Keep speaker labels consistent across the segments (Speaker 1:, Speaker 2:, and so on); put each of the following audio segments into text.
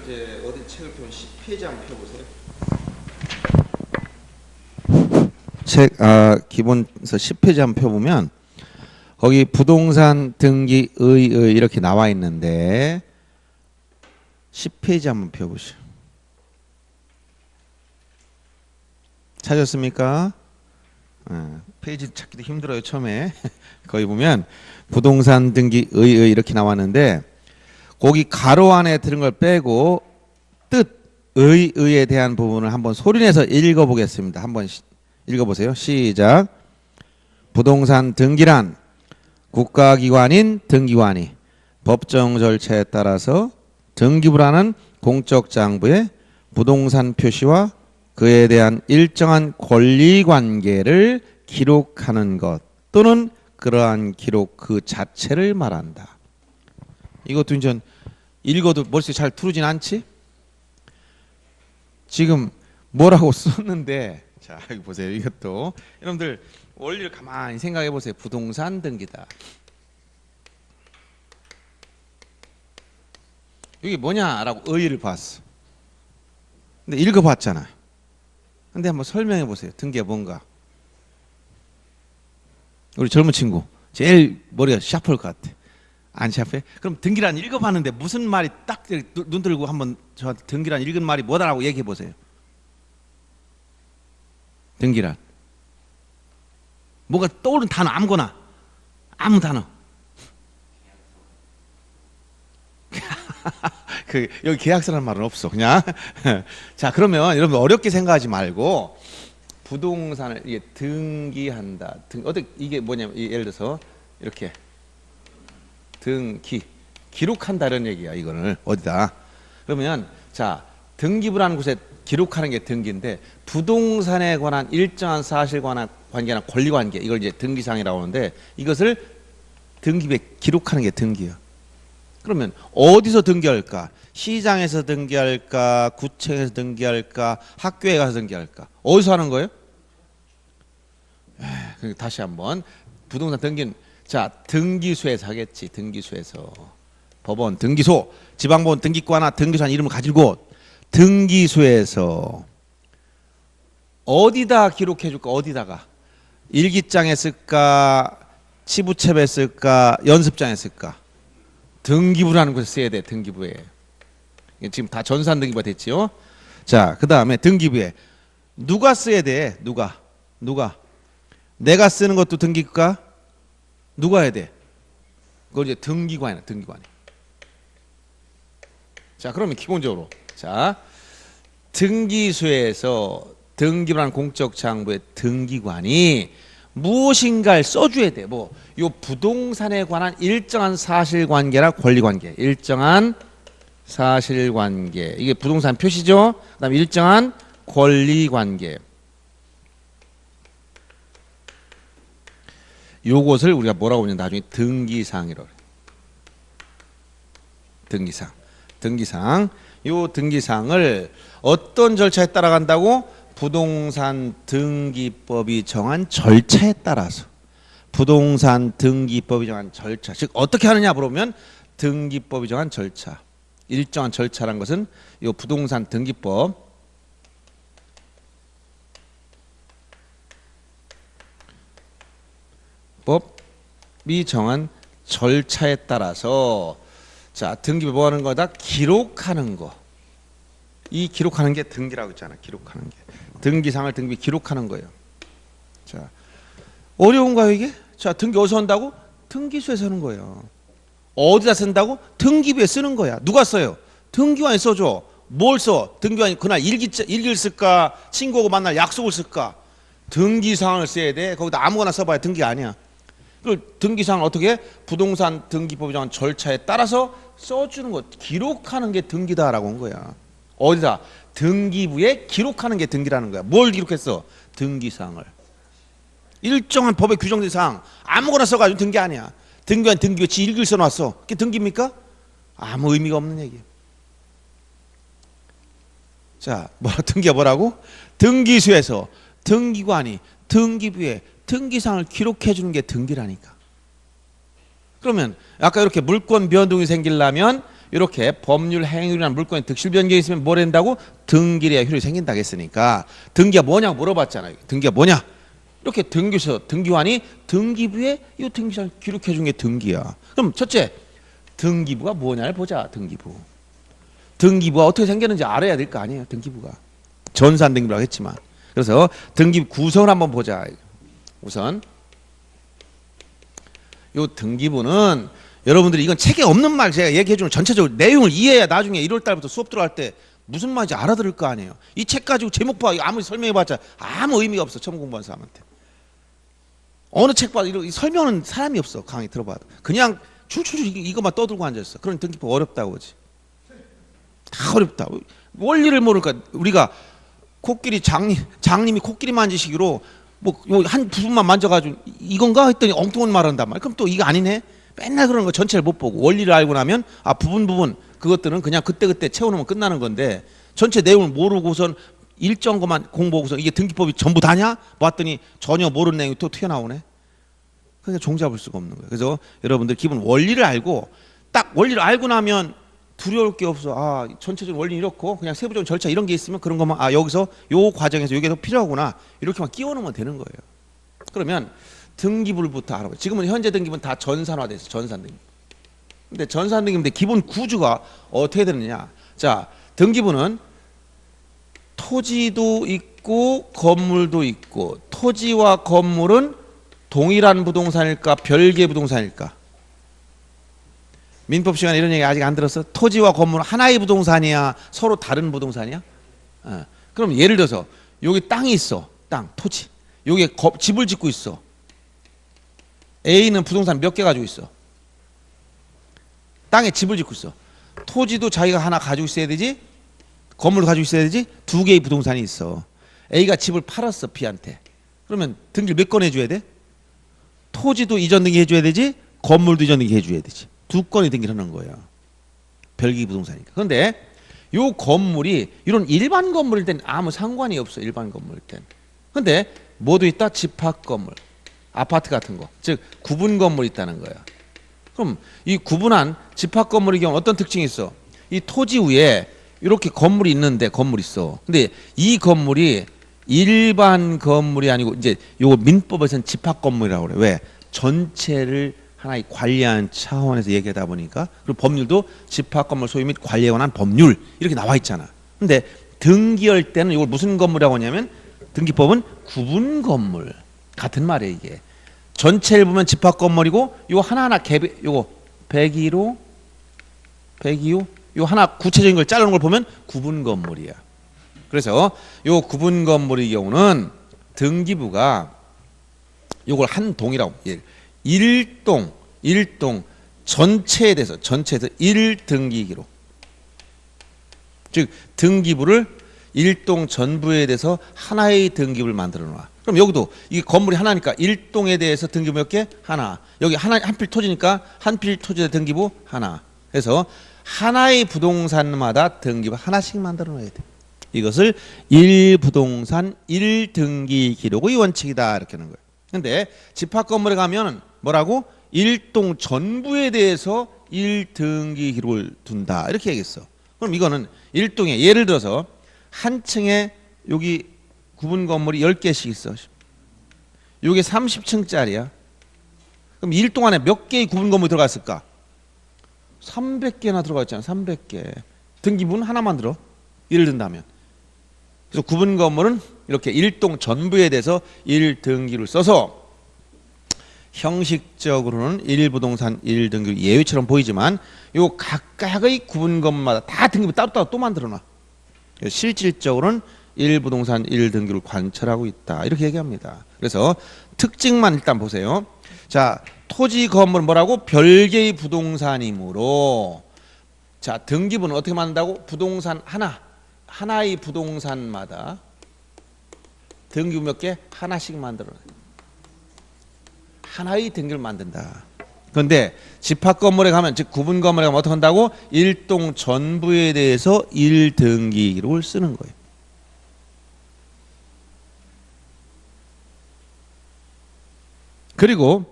Speaker 1: 이제 어디 책을 펴면 10페이지 한번 펴보세요. 기본서 10페이지 한번 펴보면 거기 부동산 등기 의 이렇게 나와 있는데 10페이지 한번 펴보시오. 찾았습니까? 페이지 찾기도 힘들어요 처음에. 거기 보면 부동산 등기 의 이렇게 나왔는데 거기 가로 안에 들은 걸 빼고 의에 대한 부분을 한번 소리내서 읽어보겠습니다. 한번 읽어보세요. 시작. 부동산 등기란 국가기관인 등기관이 법정 절차에 따라서 등기부라는 공적 장부에 부동산 표시와 그에 대한 일정한 권리관계를 기록하는 것 또는 그러한 기록 그 자체를 말한다. 이것도 이제 읽어도 머릿속에 잘 들어오진 않지? 지금 뭐라고 썼는데 자 여기 보세요. 이것도 여러분들 원리를 가만히 생각해 보세요. 부동산 등기다. 이게 뭐냐라고 의의를 봤어. 근데 읽어봤잖아. 근데 한번 설명해 보세요. 등기가 뭔가. 우리 젊은 친구 제일 머리가 샤프할 것 같아. 안 샤프해? 그럼 등기란 읽어봤는데 무슨 말이 딱 눈 들고 한번 저한테 등기란 읽은 말이 뭐다라고 얘기해 보세요. 등기란 뭐가 떠오르는 단어 아무거나 아무 단어. 여기 계약서라는 말은 없어 그냥. 자 그러면 여러분 어렵게 생각하지 말고 부동산을 이게 등기한다. 이게 뭐냐면 예를 들어서 이렇게 기록한다 이런 얘기야. 이거를 어디다 그러면 자 등기부라는 곳에 기록하는 게 등기인데 부동산에 관한 일정한 사실관계나 권리관계 이걸 이제 등기상이라고 하는데 이것을 등기부에 기록하는 게 등기야. 그러면 어디서 등기할까? 시장에서 등기할까? 구청에서 등기할까? 학교에 가서 등기할까? 어디서 하는 거예요? 다시 한번 부동산 등기는 자 등기소에서 하겠지. 등기소에서 법원 등기소 지방법원 등기과나 등기소한 이름을 가진 곳 등기소에서 어디다 기록해 줄까? 어디다가 일기장에 쓸까? 치부첩에 쓸까? 연습장에 쓸까? 등기부라는 곳에 써야 돼. 등기부에. 지금 다 전산 등기부가 됐지요. 자, 그 다음에 등기부에 누가 써야 돼? 누가? 내가 쓰는 것도 등기과? 누가 해야 돼? 그걸 이제 등기관이야. 등기관이. 자, 그러면 기본적으로 자 등기소에서 등기부라는 공적 장부의 등기관이 무엇인가를 써줘야 돼. 요 부동산에 관한 일정한 사실관계나 권리관계, 일정한 사실관계 이게 부동산 표시죠. 그다음에 일정한 권리관계. 요것을 우리가 뭐라고 하냐 나중에 등기상이라고 그래. 등기상. 요 등기상을 어떤 절차에 따라 간다고? 부동산 등기법이 정한 절차에 따라서 부동산 등기법이 정한 절차 즉 어떻게 하느냐 물어보면 등기법이 정한 절차 일정한 절차란 것은 이 부동산 등기법이 정한 절차에 따라서 자 등기법 뭐 하는 거다? 기록하는 거. 이 기록하는 게 등기라고 했잖아. 기록하는 게. 등기상을 등기 기록하는 거예요. 자, 어려운가요 이게? 자, 등기 어디서 한다고? 등기소에서 하는 거예요. 어디다 쓴다고? 등기부에 쓰는 거야. 누가 써요? 등기관이 써줘. 뭘 써? 등기관이 그날 일기를 쓸까? 친구하고 만날 약속을 쓸까? 등기상을 써야 돼. 거기다 아무거나 써봐야 등기 아니야. 그 등기상을 어떻게 해? 부동산 등기법이 정한 절차에 따라서 써주는 것. 기록하는 게 등기다라고 한 거야. 어디다? 등기부에 기록하는 게 등기라는 거야. 뭘 기록했어? 등기상을. 일정한 법에 규정된 사항 아무거나 써가지고 등기 아니야. 등기관 등기부에 지 일기를 써놨어. 그게 등기입니까? 아무 의미가 없는 얘기예요. 자, 등기가 뭐라고? 등기소에서 등기관이 등기부에 등기상을 기록해 주는 게 등기라니까. 그러면 아까 이렇게 물권 변동이 생기려면 이렇게 법률, 행위이나 물권의 득실 변경이 있으면 뭘 한다고? 등기해야 효력이 생긴다고 했으니까 등기가 뭐냐고 물어봤잖아요. 등기가 뭐냐? 이렇게 등기서 등기관이 등기부에 이 등기를 기록해 준 게 등기야. 그럼 첫째, 등기부가 뭐냐를 보자. 등기부가 어떻게 생겼는지 알아야 될 거 아니에요. 등기부가 전산 등기부라고 했지만. 그래서 등기부 구성을 한번 보자. 우선 요 등기부는 여러분들이 이건 책에 없는 말 제가 얘기해주는 전체적으로 내용을 이해해야 나중에 1월 달부터 수업 들어갈 때 무슨 말인지 알아들을 거 아니에요. 이 책 가지고 제목 봐 아무리 설명해봤자 아무 의미가 없어. 처음 공부한 사람한테. 어느 책 봐도 이 설명은 사람이 없어. 강의 들어봐도 그냥 줄줄줄 이것만 떠들고 앉아있어. 그런 등기부 어렵다고 그러지. 다 어렵다. 원리를 모르니까 우리가 코끼리 장님이 코끼리 만지시기로 뭐 한 부분만 만져가지고 이건가 했더니 엉뚱한 말한단 말이야. 그럼 또 이거 아니네. 맨날 그러는 거 전체를 못 보고 원리를 알고 나면 아 부분 그것들은 그냥 그때 채워놓으면 끝나는 건데 전체 내용을 모르고선 일정 것만 공부하고서 이게 등기법이 전부 다냐? 봤더니 전혀 모르는 내용이 또 튀어나오네. 그러니까 종잡을 수가 없는 거예요. 그래서 여러분들 기본 원리를 알고 딱 원리를 알고 나면 두려울 게 없어. 아 전체적인 원리는 이렇고 그냥 세부적인 절차 이런 게 있으면 그런 것만 아 여기서 요 과정에서 이게 더 필요하구나 이렇게만 끼워놓으면 되는 거예요. 그러면 등기부부터 알아봐요. 지금은 현재 등기부는 다 전산화돼 있어. 전산 등기부. 근데 전산 등기부인데 기본 구조가 어떻게 되느냐? 자, 등기부는 토지도 있고 건물도 있고 토지와 건물은 동일한 부동산일까 별개 부동산일까? 민법 시간에 이런 얘기 아직 안 들었어? 토지와 건물은 하나의 부동산이야? 서로 다른 부동산이야? 그럼 예를 들어서 여기 땅이 있어. 땅, 토지. 여기에 집을 짓고 있어. A는 부동산 몇 개 가지고 있어? 땅에 집을 짓고 있어. 토지도 자기가 하나 가지고 있어야 되지? 건물도 가지고 있어야 되지? 두 개의 부동산이 있어. A가 집을 팔았어, B한테. 그러면 등기를 몇 건 해줘야 돼? 토지도 이전 등기 해줘야 되지? 건물도 이전 등기 해줘야 되지. 두 건의 등기를 하는 거예요. 별개 부동산이니까. 그런데 요 건물이 이런 일반 건물일 땐 아무 상관이 없어. 일반 건물일 땐. 근데 뭐도 있다? 집합 건물. 아파트 같은 거. 즉 구분 건물이 있다는 거야. 그럼 이 구분한 집합 건물의 경우 어떤 특징이 있어? 이 토지 위에 이렇게 건물이 있는데 건물이 있어. 근데 이 건물이 일반 건물이 아니고 이제 요 민법에서는 집합 건물이라고 그래. 왜? 전체를 하나의 관리하는 차원에서 얘기하다 보니까 그리고 법률도 집합 건물 소유 및 관리에 관한 법률 이렇게 나와 있잖아. 근데 등기할 때는 이걸 무슨 건물이라고 하냐면 등기법은 구분 건물 같은 말이에요. 이게 전체를 보면 집합 건물이고 요 하나하나 개별 요거 102호 요 하나 구체적인 걸 자르는 걸 보면 구분 건물이야. 그래서 요 구분 건물의 경우는 등기부가 요걸 한 동이라고 일동 전체에 대해서 1등기 기록. 즉 등기부를 일동 전부에 대해서 하나의 등기부를 만들어 놔. 그럼 여기도 이 건물이 하나니까 일동에 대해서 등기부 몇 개? 하나. 여기 한 필 토지니까 한 필 토지의 등기부 하나. 그래서 하나의 부동산마다 등기부 하나씩 만들어 놔야 돼. 이것을 1부동산 1등기 기록의 원칙이다 이렇게 하는 거예요. 근데 집합 건물에 가면 뭐라고? 일동 전부에 대해서 1등기 기록을 둔다 이렇게 얘기했어. 그럼 이거는 일동에 예를 들어서 한 층에 여기 구분 건물이 10개씩 있어. 이게 30층짜리야. 그럼 일동 안에 몇 개의 구분 건물이 들어갔을까? 300개나 들어가 있잖아. 300개. 등기부는 하나만 들어. 예를 든다면. 그래서 구분 건물은 이렇게 일동 전부에 대해서 1등기를 써서 형식적으로는 1부동산 1등기 예외처럼 보이지만 요 각각의 구분 건물마다 다 등기부 따로따로 또 만들어놔. 실질적으로는 1부동산 1등기를 관철하고 있다 이렇게 얘기합니다. 그래서 특징만 일단 보세요. 자, 토지 건물은 뭐라고? 별개의 부동산이므로 자 등기부는 어떻게 만든다고? 부동산 하나의 부동산마다 등기부 몇 개? 하나씩 만들어놔. 하나의 등기를 만든다. 그런데 집합 건물에 가면 즉 구분 건물에 가면 어떻게 한다고? 일동 전부에 대해서 1등기 기록을 쓰는 거예요. 그리고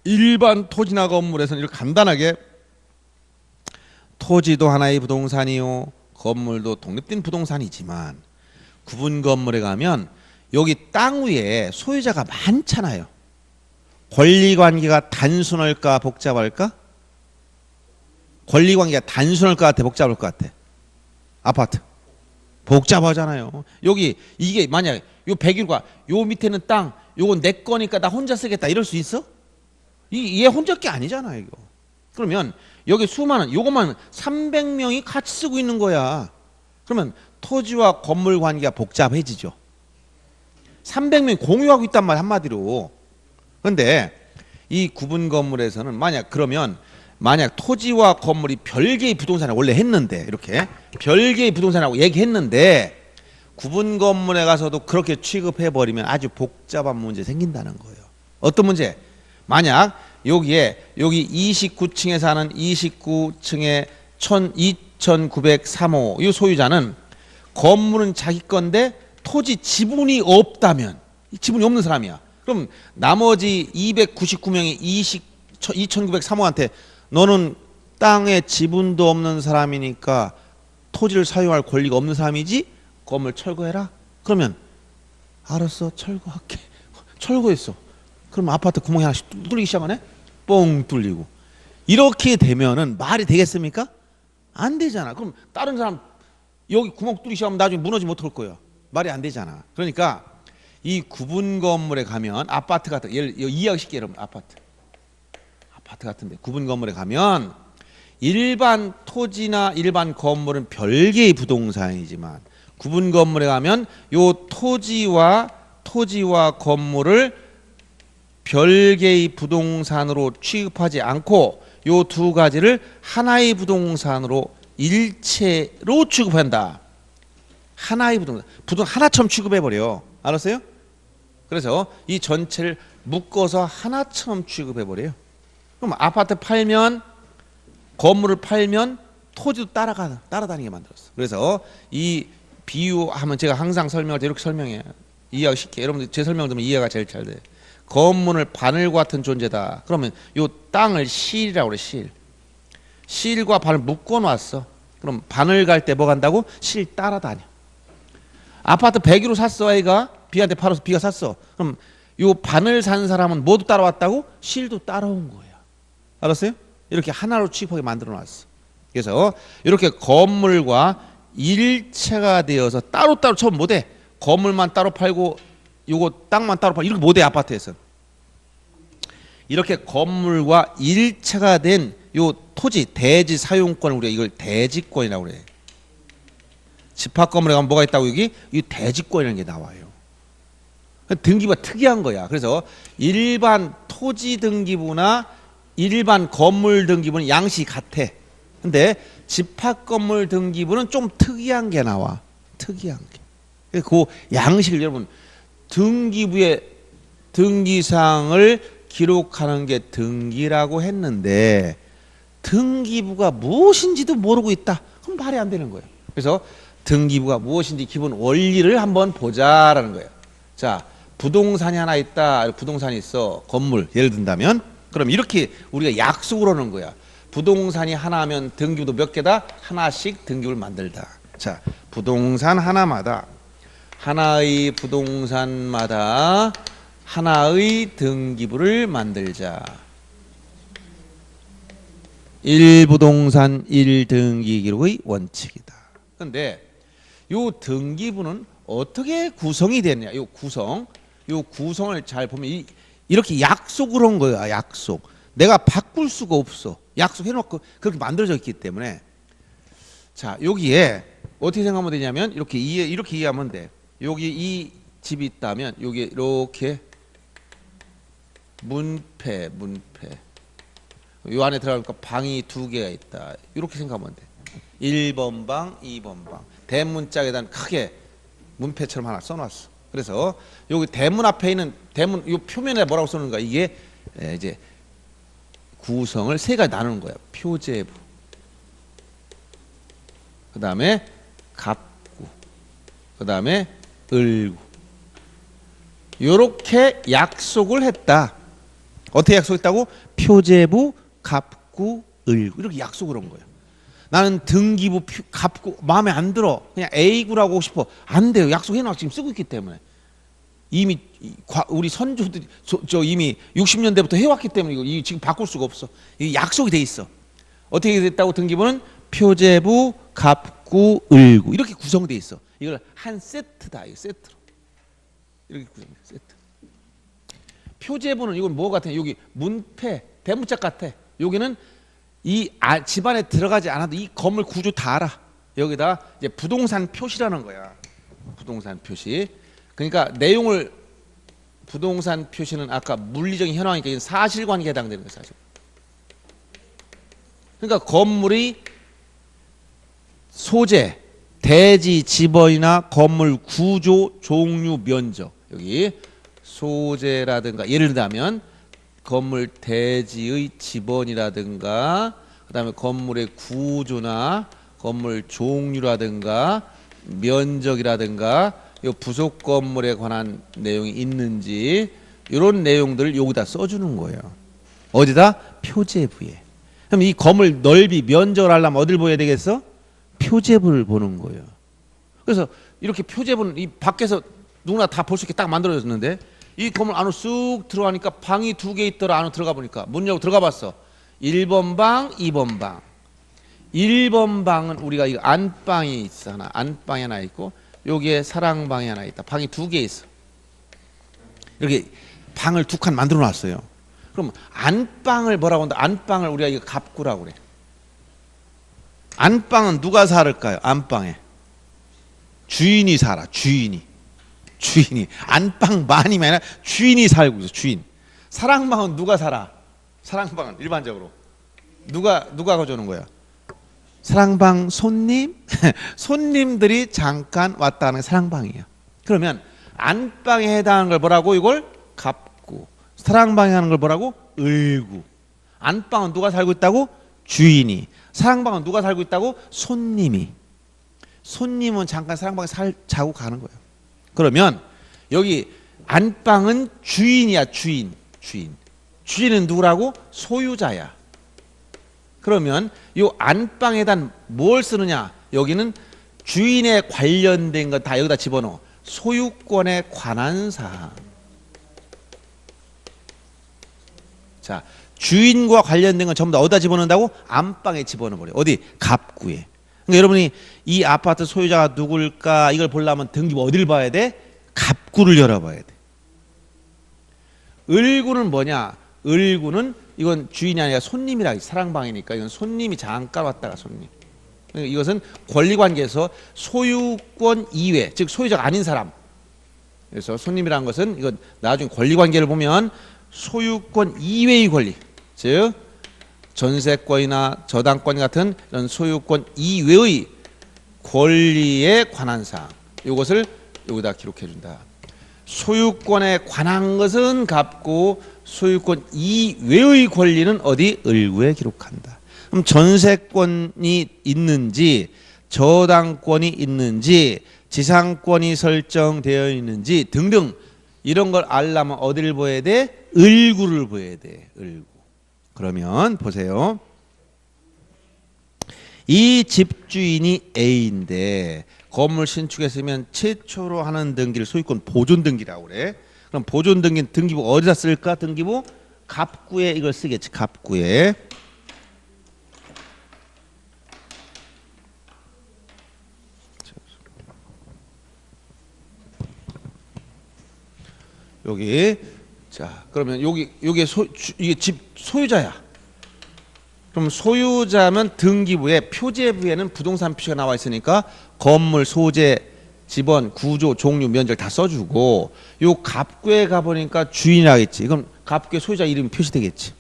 Speaker 1: 일반 토지나 건물에서는 이렇게 간단하게 토지도 하나의 부동산이요, 건물도 독립된 부동산이지만 구분 건물에 가면 여기 땅 위에 소유자가 많잖아요. 권리관계가 단순할까 복잡할까? 권리관계가 단순할 것 같아, 복잡할 것 같아? 아파트 복잡하잖아요. 여기 이게 만약 요 101과 요 밑에는 땅, 요건 내 거니까 나 혼자 쓰겠다 이럴 수 있어? 얘 혼자 게 아니잖아 이거. 그러면 여기 수많은 요것만 300명이 같이 쓰고 있는 거야. 그러면 토지와 건물 관계가 복잡해지죠. 300명이 공유하고 있단 말 한마디로. 그런데 이 구분 건물에서는 만약 토지와 건물이 별개의 부동산을 원래 했는데 이렇게 별개의 부동산이라고 얘기했는데 구분 건물에 가서도 그렇게 취급해 버리면 아주 복잡한 문제 생긴다는 거예요. 어떤 문제? 만약 여기 29층에 사는 29층의 2903호 이 소유자는 건물은 자기 건데 토지 지분이 없다면, 지분이 없는 사람이야. 그럼 나머지 299명이 2903호한테 너는 땅에 지분도 없는 사람이니까 토지를 사용할 권리가 없는 사람이지, 건물 철거해라. 그러면 알았어, 철거할게. 철거했어. 그럼 아파트 구멍이 하나씩 뚫리기 시작하네. 뻥 뚫리고. 이렇게 되면은 말이 되겠습니까? 안 되잖아. 그럼 다른 사람 여기 구멍 뚫리기 시작하면 나중에 무너지면 어떡할 거야? 말이 안 되잖아. 그러니까 이 구분 건물에 가면 아파트 같은, 예를 이해하기 쉽게 여러분, 아파트 같은데 구분 건물에 가면 일반 토지나 일반 건물은 별개의 부동산이지만 구분 건물에 가면 요 토지와 건물을 별개의 부동산으로 취급하지 않고 요 두 가지를 하나의 부동산으로 일체로 취급한다. 하나의 부동산 하나처럼 취급해버려. 알았어요? 그래서 이 전체를 묶어서 하나처럼 취급해버려요. 그럼 아파트 팔면, 건물을 팔면 토지도 따라다니게 만들었어. 그래서 이 비유하면 제가 항상 설명할 때 이렇게 설명해요. 이해하기 쉽게. 여러분들 제 설명 들으면 이해가 제일 잘 돼요. 건물을 바늘 같은 존재다. 그러면 요 땅을 실이라고 그래, 실. 실과 바늘 묶어놨어. 그럼 바늘 갈 때 뭐 간다고? 실 따라다녀. 아파트 100으로 샀어, 아이가. 비한테 팔아서 비가 샀어. 그럼 요 바늘 산 사람은 모두 따라왔다고? 실도 따라온 거야. 알았어요? 이렇게 하나로 취급하게 만들어놨어. 그래서 이렇게 건물과 일체가 되어서 따로따로 처음 못해. 건물만 따로 팔고 요거 땅만 따로 팔고 이렇게 못해. 아파트에서 이렇게 건물과 일체가 된 요 토지 대지 사용권을 우리가 이걸 대지권이라고 그래. 집합 건물에 가면 뭐가 있다고? 여기 이 대지권이라는 게 나와요. 등기부가 특이한 거야. 그래서 일반 토지 등기부나 일반 건물 등기부는 양식이 같아. 근데 집합 건물 등기부는 좀 특이한 게 나와. 특이한 게. 그 양식을 여러분, 등기부의 등기사항을 기록하는 게 등기라고 했는데 등기부가 무엇인지도 모르고 있다. 그럼 말이 안 되는 거예요. 그래서 등기부가 무엇인지 기본 원리를 한번 보자라는 거예요. 자, 부동산이 하나 있다. 부동산이 있어. 건물 예를 든다면 그럼 이렇게 우리가 약속을 하는 거야. 부동산이 하나면 등기부도 몇 개다? 하나씩 등기부를 만들다. 자, 부동산 하나마다 하나의 부동산마다 하나의 등기부를 만들자. 1부동산 1등기 기록의 원칙이다. 그런데 요 등기부는 어떻게 구성이 되느냐? 요 구성을 잘 보면 이렇게 약속을 한 거야. 약속. 내가 바꿀 수가 없어. 약속해놓고 그렇게 만들어져 있기 때문에. 자, 여기에 어떻게 생각하면 되냐면 이렇게 이해하면 돼. 여기 이 집이 있다면 여기 이렇게 문패 요 안에 들어가니까 방이 2개가 있다. 이렇게 생각하면 돼. 1번 방, 2번 방. 대문짝에다 크게 문패처럼 하나 써놨어. 그래서 여기 대문 앞에 있는 대문 요 표면에 뭐라고 써놓는가? 이게 이제 구성을 세 가지 나누는 거야. 표제부. 그다음에 갑구. 그다음에 을구. 요렇게 약속을 했다. 어떻게 약속했다고? 표제부, 갑구, 을구. 이렇게 약속을 한 거예요. 나는 등기부 갚고 마음에 안 들어. 그냥 A구라고 하고 싶어. 안 돼요. 약속해놔. 지금 쓰고 있기 때문에. 이미 우리 선조들이 이미 60년대부터 해왔기 때문에 이거 지금 바꿀 수가 없어. 이게 약속이 돼 있어. 어떻게 됐다고 등기부는 표제부, 갑구, 을구 이렇게 구성돼 있어. 이걸 한 세트다. 이거 세트로 이렇게 구성돼. 세트. 표제부는 이건 뭐 같아? 여기 문패, 대문짝 같아. 여기는 이 집안에 들어가지 않아도 이 건물 구조 다 알아. 여기다 이제 부동산 표시라는 거야. 부동산 표시. 그러니까 내용을 부동산 표시는 아까 물리적인 현황이니까 이건 사실관계에 해당되는 거예요. 사실. 그러니까 건물이 소재, 대지, 지번이나 건물 구조, 종류, 면적 여기 소재라든가 예를 들자면 건물 대지의 지번이라든가 그다음에 건물의 구조나 건물 종류라든가 면적이라든가 요 부속 건물에 관한 내용이 있는지 이런 내용들을 여기다 써주는 거예요. 어디다? 표제부에. 그럼 이 건물 넓이 면적을 하려면 어딜 보여야 되겠어? 표제부를 보는 거예요. 그래서 이렇게 표제부는 이 밖에서 누구나 다 볼 수 있게 딱 만들어졌는데 이 건물 안으로 쑥 들어가니까 방이 2개 있더라. 안으로 들어가 보니까 문 열고 들어가 봤어. 1번 방, 2번 방. 1번 방은 우리가 이 안방이 있어. 하나. 안방이 하나 있고 여기에 사랑방이 하나 있다. 방이 2개 있어. 이렇게 방을 2칸 만들어 놨어요. 그럼 안방을 뭐라고 한다? 안방을 우리가 이거 갑구라고 그래. 안방은 누가 살을까요? 안방에 주인이 살아. 주인이 안방만이 아니라 주인이 살고 있어. 주인. 사랑방은 누가 살아? 사랑방은 일반적으로 누가 가져오는 거야? 사랑방 손님? 손님들이 잠깐 왔다 하는 게 사랑방이에요. 그러면 안방에 해당하는 걸 뭐라고? 이걸 갑구. 사랑방에 하는 걸 뭐라고? 을구. 안방은 누가 살고 있다고? 주인이. 사랑방은 누가 살고 있다고? 손님이. 손님은 잠깐 사랑방에 자고 가는 거예요. 그러면 여기 안방은 주인이야. 주인은 누구라고? 소유자야. 그러면 이 안방에다 뭘 쓰느냐? 여기는 주인에 관련된 거 다 여기다 집어넣어. 소유권에 관한 사항. 자, 주인과 관련된 건 전부 다 어디다 집어넣는다고? 안방에 집어넣어버려. 어디? 갑구에. 그러니까 여러분이 이 아파트 소유자가 누굴까 이걸 보려면 등기부 어디를 봐야 돼? 갑구를 열어봐야 돼. 을구는 뭐냐? 을구는 이건 주인이 아니라 손님이라. 사랑방이니까 이건 손님이 잠깐 왔다가 손님. 그러니까 이것은 권리관계에서 소유권 이외, 즉 소유자가 아닌 사람. 그래서 손님이라는 것은 이건 나중에 권리관계를 보면 소유권 이외의 권리, 즉 전세권이나 저당권 같은 이런 소유권 이외의 권리에 관한 사항. 이것을 여기다 기록해 준다. 소유권에 관한 것은 갑구, 소유권 이외의 권리는 어디? 을구에 기록한다. 그럼 전세권이 있는지, 저당권이 있는지, 지상권이 설정되어 있는지 등등 이런 걸 알려면 어디를 보여야 돼? 을구를 보여야 돼. 을구. 그러면 보세요. 이 집주인이 A인데 건물 신축했으면 최초로 하는 등기를 소유권 보존 등기라고 그래. 그럼 보존 등기는 등기부 어디다 쓸까? 등기부 갑구에 이걸 쓰겠지. 갑구에. 여기. 자, 그러면 이게 집 소유자야. 그럼 소유자면 등기부에 표제부에는 부동산 표시가 나와 있으니까 건물 소재, 지번, 구조, 종류, 면적 다 써주고 요 갑구에 가보니까 주인이라겠지. 그럼 갑구에 소유자 이름이 표시되겠지.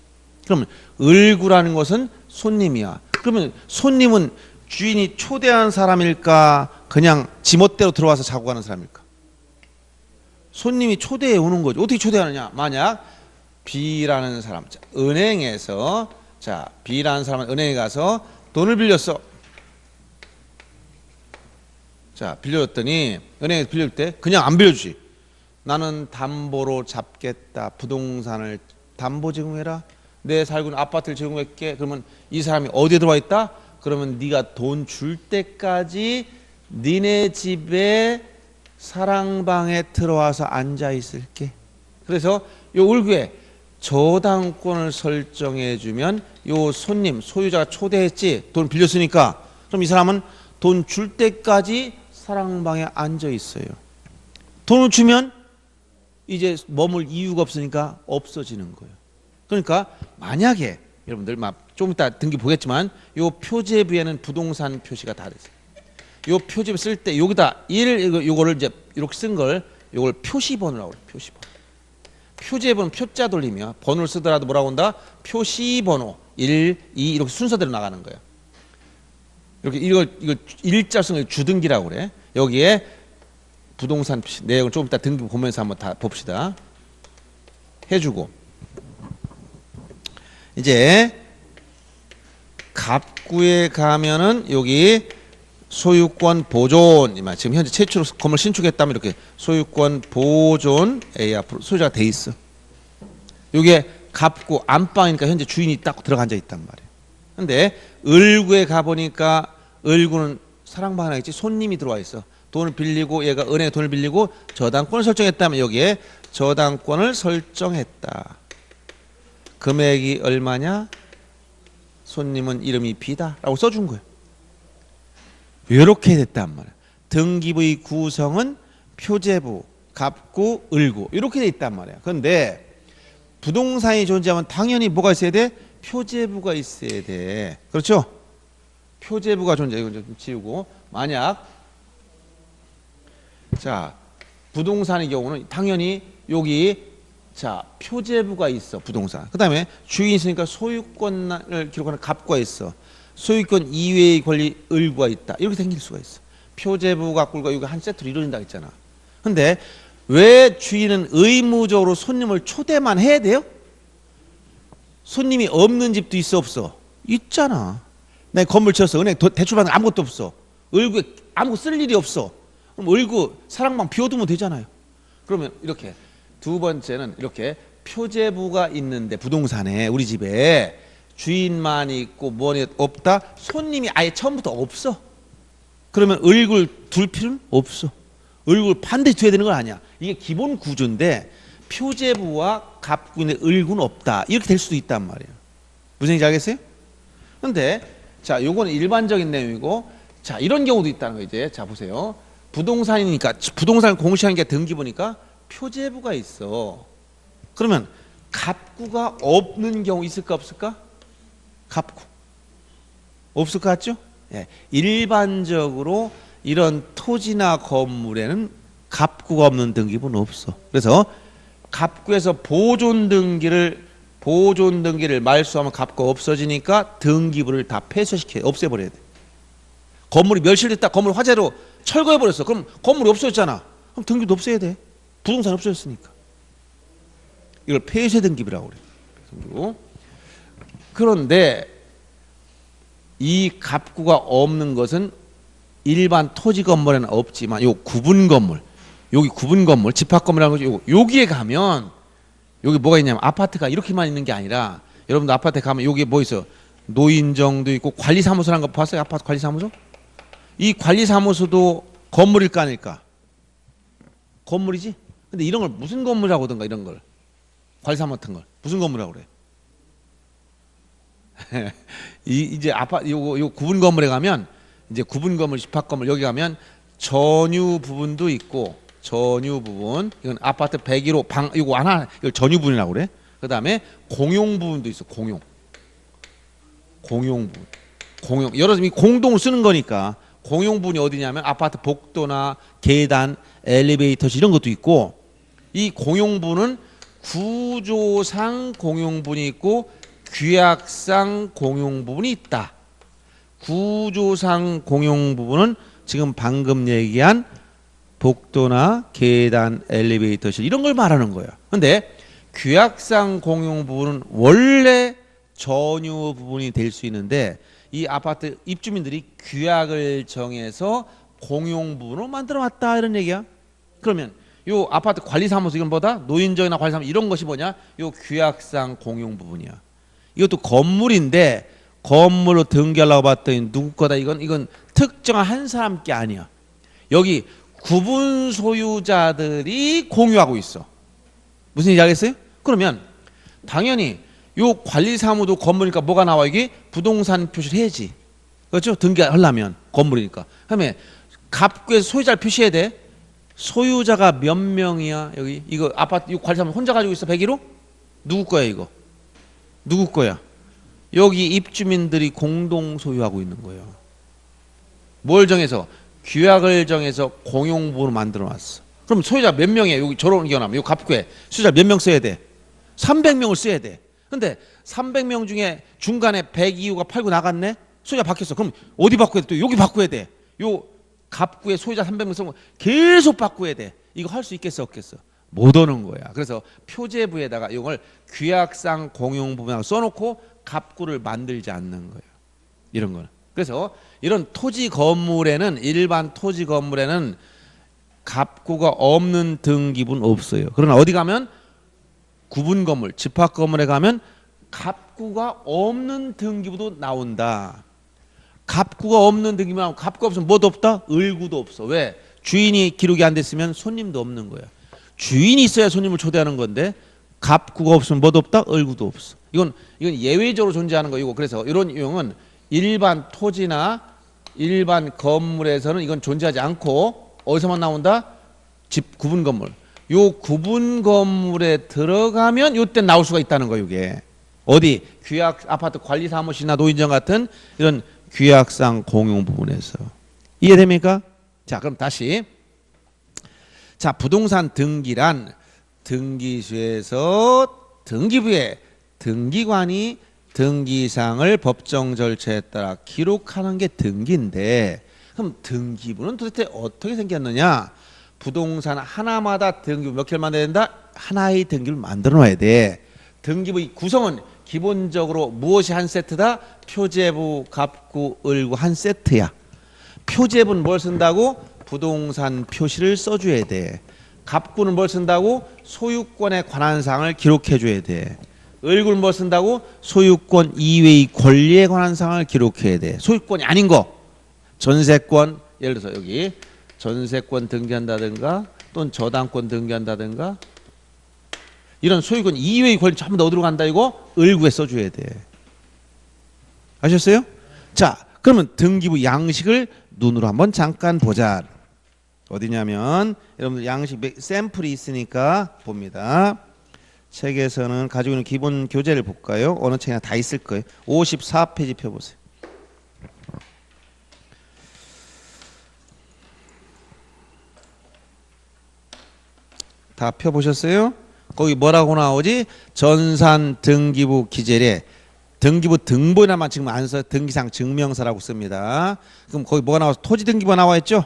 Speaker 1: 그러면 을구라는 것은 손님이야. 그러면 손님은 주인이 초대한 사람일까? 그냥 지멋대로 들어와서 자고 가는 사람일까? 손님이 초대해 오는 거죠. 어떻게 초대하느냐? 만약 B라는 사람, 은행에서 B라는 사람은 은행에 가서 돈을 빌렸어. 자, 빌려줬더니 은행에서 빌릴 때 그냥 안 빌려주지. 나는 담보로 잡겠다. 부동산을 담보 제공해라. 내 살고 있는 아파트를 제공할게. 그러면 이 사람이 어디에 들어와 있다? 그러면 네가 돈 줄 때까지 니네 집에 사랑방에 들어와서 앉아 있을게. 그래서 요 을구에 저당권을 설정해 주면 요 손님 소유자가 초대했지, 돈 빌렸으니까, 그럼 이 사람은 돈 줄 때까지 사랑방에 앉아 있어요. 돈을 주면 이제 머물 이유가 없으니까 없어지는 거예요. 그러니까 만약에 여러분들 좀 이따 등기 보겠지만 요 표제부에는 부동산 표시가 다 됐어요. 요 표제부 쓸 때 여기다 요거를 이제 이렇게 쓴 걸 요걸 표시번호라고 그래요. 표시번호. 표제번호 표자 돌리면 번호를 쓰더라도 뭐라고 한다? 표시번호 1, 2 이렇게 순서대로 나가는 거예요. 이렇게 이걸 일자 쓴 걸 주등기라고 그래. 여기에 부동산 내용을 좀 이따 등기 보면서 한번 다 봅시다. 해주고 이제 갑구에 가면은 여기 소유권 보존, 지금 현재 최초로 건물 신축했다면 이렇게 소유권 보존 A 앞으로 소유자가 돼 있어. 이게 갑구 안방이니까 현재 주인이 딱 들어가 앉아 있단 말이에요. 근데 을구에 가보니까 을구는 사랑방 하나 있지, 손님이 들어와 있어. 돈을 빌리고 얘가 은행에 돈을 빌리고 저당권을 설정했다면 여기에 저당권을 설정했다. 금액이 얼마냐? 손님은 이름이 B다 라고 써준 거예요. 이렇게 됐단 말이에요. 등기부의 구성은 표제부, 갑구, 을구 이렇게 돼 있단 말이에요. 그런데 부동산이 존재하면 당연히 뭐가 있어야 돼? 표제부가 있어야 돼. 그렇죠? 표제부가 존재. 이거 좀 지우고, 만약 자 부동산의 경우는 당연히 여기 자 표제부가 있어. 부동산. 그 다음에 주인이 있으니까 소유권을 기록하는 갑구가 있어. 소유권 이외의 권리 을구가 있다. 이렇게 생길 수가 있어. 표제부, 갑구가 여기 한 세트로 이루어진다 했잖아. 근데 왜 주인은 의무적으로 손님을 초대만 해야 돼요? 손님이 없는 집도 있어 없어? 있잖아. 내가 건물 지었어. 은행 대출받는 아무것도 없어. 을구에 아무 쓸 일이 없어. 그럼 을구 사랑방 비워두면 되잖아요. 그러면 이렇게 두 번째는 이렇게 표제부가 있는데 부동산에 우리 집에 주인만 있고 뭐니 없다. 손님이 아예 처음부터 없어. 그러면 을구를 둘 필요는 없어. 을구를 반드시 둬야 되는 건 아니야. 이게 기본 구조인데 표제부와 갑구인의 을구는 없다. 이렇게 될 수도 있단 말이에요. 무슨 얘기인지 알겠어요? 근데 자 요거는 일반적인 내용이고, 자 이런 경우도 있다는 거. 이제 자 보세요. 부동산이니까 부동산을 공시하는 게 등기부니까 표제부가 있어. 그러면 갑구가 없는 경우 있을까 없을까? 갑구 없을 것 같죠? 예. 일반적으로 이런 토지나 건물에는 갑구가 없는 등기부는 없어. 그래서 갑구에서 보존 등기를 말소하면 갑구가 없어지니까 등기부를 다 폐쇄시켜 없애버려야 돼. 건물이 멸실됐다. 건물 화재로 철거해버렸어. 그럼 건물이 없어졌잖아. 그럼 등기도 없애야 돼. 부동산 없어졌으니까. 이걸 폐쇄 등기부라고 그래요. 그런데 이 갑구가 없는 것은 일반 토지 건물에는 없지만 요 구분 건물, 여기 구분 건물, 집합 건물이라는 거죠. 여기에 가면 여기 뭐가 있냐면 아파트가 이렇게만 있는 게 아니라, 여러분도 아파트에 가면 여기 뭐 있어요? 노인정도 있고 관리사무소라는 거 봤어요? 아파트 관리사무소? 이 관리사무소도 건물일까 아닐까? 건물이지? 근데 이런 걸 무슨 건물이라고 하던가, 이런 걸 관리사무소 같은 걸 무슨 건물이라고 그래? 이제 아파트 요 구분 건물에 가면 이제 구분 건물, 집합 건물 여기 가면 전유 부분도 있고, 전유 부분 이건 아파트 101호 방 이거 하나 이걸 전유 부분이라고 그래. 그다음에 공용 부분도 있어. 공용 부분. 공용 여러 사람이 공동으로 쓰는 거니까 공용 부분이 어디냐면 아파트 복도나 계단, 엘리베이터 이런 것도 있고, 이 공용 부분은 구조상 공용 부분이 있고 규약상 공용 부분이 있다. 구조상 공용 부분은 지금 방금 얘기한 복도나 계단, 엘리베이터실 이런 걸 말하는 거예요. 근데 규약상 공용 부분은 원래 전유 부분이 될 수 있는데 이 아파트 입주민들이 규약을 정해서 공용 부분으로 만들어 왔다 이런 얘기야. 그러면 요 아파트 관리사무소 이건 뭐다? 노인정이나 관리사무소 이런 것이 뭐냐? 요 규약상 공용 부분이야. 이것도 건물인데 건물로 등기하려고 봤더니 누구 거다? 이건 특정한 한 사람 게 아니야. 여기 구분 소유자들이 공유하고 있어. 무슨 얘기 알겠어요? 그러면 당연히 요 관리사무도 건물이니까 뭐가 나와? 이게 부동산 표시를 해야지. 그렇죠? 등기하려면 건물이니까. 그다음에 갑구에서 소유자를 표시해야 돼. 소유자가 몇 명이야? 여기 이거 아파트 이 관리사무 혼자 가지고 있어? 101호? 누구 거야 이거? 누구 거야? 여기 입주민들이 공동 소유하고 있는 거예요. 뭘 정해서? 규약을 정해서 공용부로 만들어 놨어. 그럼 소유자 몇 명이에요? 여기 저런 경우라면 요 갑구에 소유자 몇 명 써야 돼? 300명을 써야 돼. 근데 300명 중에 중간에 102호가 팔고 나갔네? 소유자 바뀌었어. 그럼 어디 바꿔야 돼? 또 여기 바꿔야 돼. 요 갑구에 소유자 300명 쓰면 계속 바꿔야 돼. 이거 할 수 있겠어 없겠어? 못 오는 거야. 그래서 표제부에다가 이걸 규약상 공용부라고 써놓고 갑구를 만들지 않는 거예요. 이런 거는. 그래서 이런 토지 건물에는 일반 토지 건물에는 갑구가 없는 등기부는 없어요. 그러나 어디 가면 구분 건물, 집합 건물에 가면 갑구가 없는 등기부도 나온다. 갑구가 없는 등기부 나오면 갑구가 없으면 뭐도 없다? 을구도 없어. 왜? 주인이 기록이 안 됐으면 손님도 없는 거야. 주인이 있어야 손님을 초대하는 건데 갑구가 없으면 뭐도 없다? 을구도 없어. 이건 예외적으로 존재하는 거이고 그래서 이런 유형은 일반 토지나 일반 건물에서는 이건 존재하지 않고 어디서만 나온다? 집 구분 건물. 요 구분 건물에 들어가면 요때 나올 수가 있다는 거예요. 이게 어디 규약 아파트 관리 사무실이나 노인정 같은 이런 규약상 공용 부분에서 이해됩니까? 자 그럼 다시 자 부동산 등기란 등기소에서 등기부에 등기관이 등기상을 법정 절차에 따라 기록하는 게 등기인데 그럼 등기부는 도대체 어떻게 생겼느냐? 부동산 하나마다 등기부 몇 개를 만들어야 된다? 하나의 등기부를 만들어 놔야 돼. 등기부의 구성은 기본적으로 무엇이 한 세트다? 표제부, 갑구, 을구 한 세트야. 표제부는 뭘 쓴다고? 부동산 표시를 써줘야 돼. 갑구는 뭘 쓴다고? 소유권에 관한 사항을 기록해 줘야 돼. 을구는 뭘 쓴다고? 소유권 이외의 권리에 관한 사항을 기록해야 돼. 소유권이 아닌 거. 전세권, 예를 들어서 여기 전세권 등기한다든가 또는 저당권 등기한다든가 이런 소유권 이외의 권리 전부 다 어디로 간다 이거? 을구에 써줘야 돼. 아셨어요? 자 그러면 등기부 양식을 눈으로 한번 잠깐 보자. 어디냐면 여러분들 양식 샘플이 있으니까 봅니다. 책에서는 가지고 있는 기본 교재를 볼까요? 어느 책이나 다 있을 거예요. 54페이지 펴보세요. 다 펴보셨어요? 거기 뭐라고 나오지? 전산 등기부 기재례 등기부 등본이나만 지금 안 써 등기상 증명서라고 씁니다. 그럼 거기 뭐가 나와서 토지 등기부가 나와 있죠?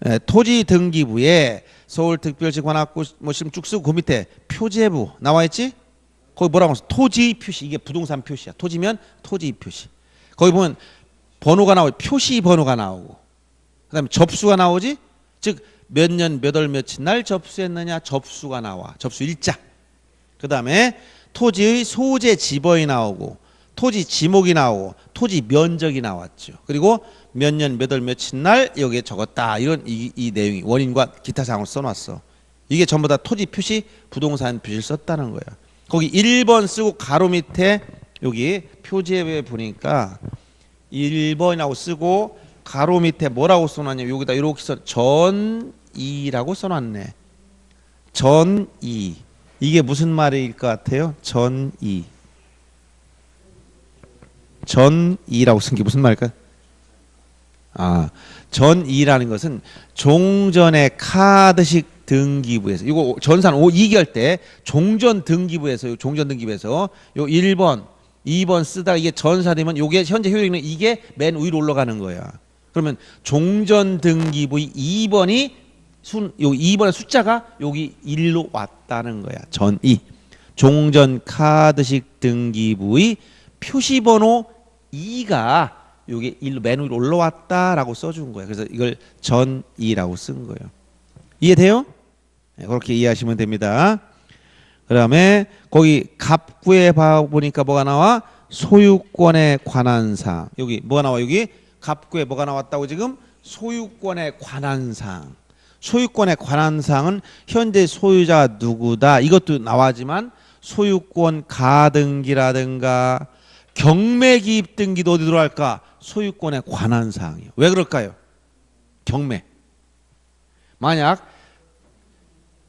Speaker 1: 네, 토지 등기부에 서울특별시 관악구 뭐 지금 쭉 쓰고 그 밑에 표제부 나와 있지? 거기 뭐라고 해서 토지 표시 이게 부동산 표시야. 토지면 토지 표시. 거기 보면 번호가 나오고 표시 번호가 나오고 그다음에 접수가 나오지? 즉 몇 년 몇 월 며칠 날 접수했느냐 접수가 나와. 접수 일자. 그다음에 토지의 소재 지번이 나오고 토지 지목이 나오고 토지 면적이 나왔죠. 그리고 몇 년 몇 월 며칠 날 여기에 적었다. 이런 이 내용이 원인과 기타 사항을 써놨어. 이게 전부 다 토지 표시 부동산 표시를 썼다는 거야. 거기 1번 쓰고 가로 밑에 여기 표지에 보니까 1번이라고 쓰고 가로 밑에 뭐라고 써놨냐 여기다 이렇게 써 전이라고 써놨네. 전이 이게 무슨 말일 것 같아요? 전이 전이라고 쓴 게 무슨 말일까? 아 전이라는 것은 종전의 카드식 등기부에서 이거 전산 2개월 때 종전 등기부에서 요 1번 2번 쓰다가 이게 전사되면 요게 현재 효력은 이게 맨 위로 올라가는 거야. 그러면 종전 등기부의 2번이 요 2번의 숫자가 여기 1로 왔다는 거야. 전이 종전 카드식 등기부의 표시번호 2가 요게 1로 맨 위로 올라왔다라고 써준 거야. 그래서 이걸 전이라고 쓴 거예요. 이해돼요? 네, 그렇게 이해하시면 됩니다. 그 다음에 거기 갑구에 보니까 뭐가 나와? 소유권에 관한 사항. 여기 뭐가 나와? 여기 갑구에 뭐가 나왔다고 지금? 소유권에 관한 사항. 소유권에 관한 사항은 현재 소유자가 누구다. 이것도 나와지만 소유권 가등기라든가 경매기입 등기도 어디 들어갈까? 소유권에 관한 사항이에요. 왜 그럴까요? 경매. 만약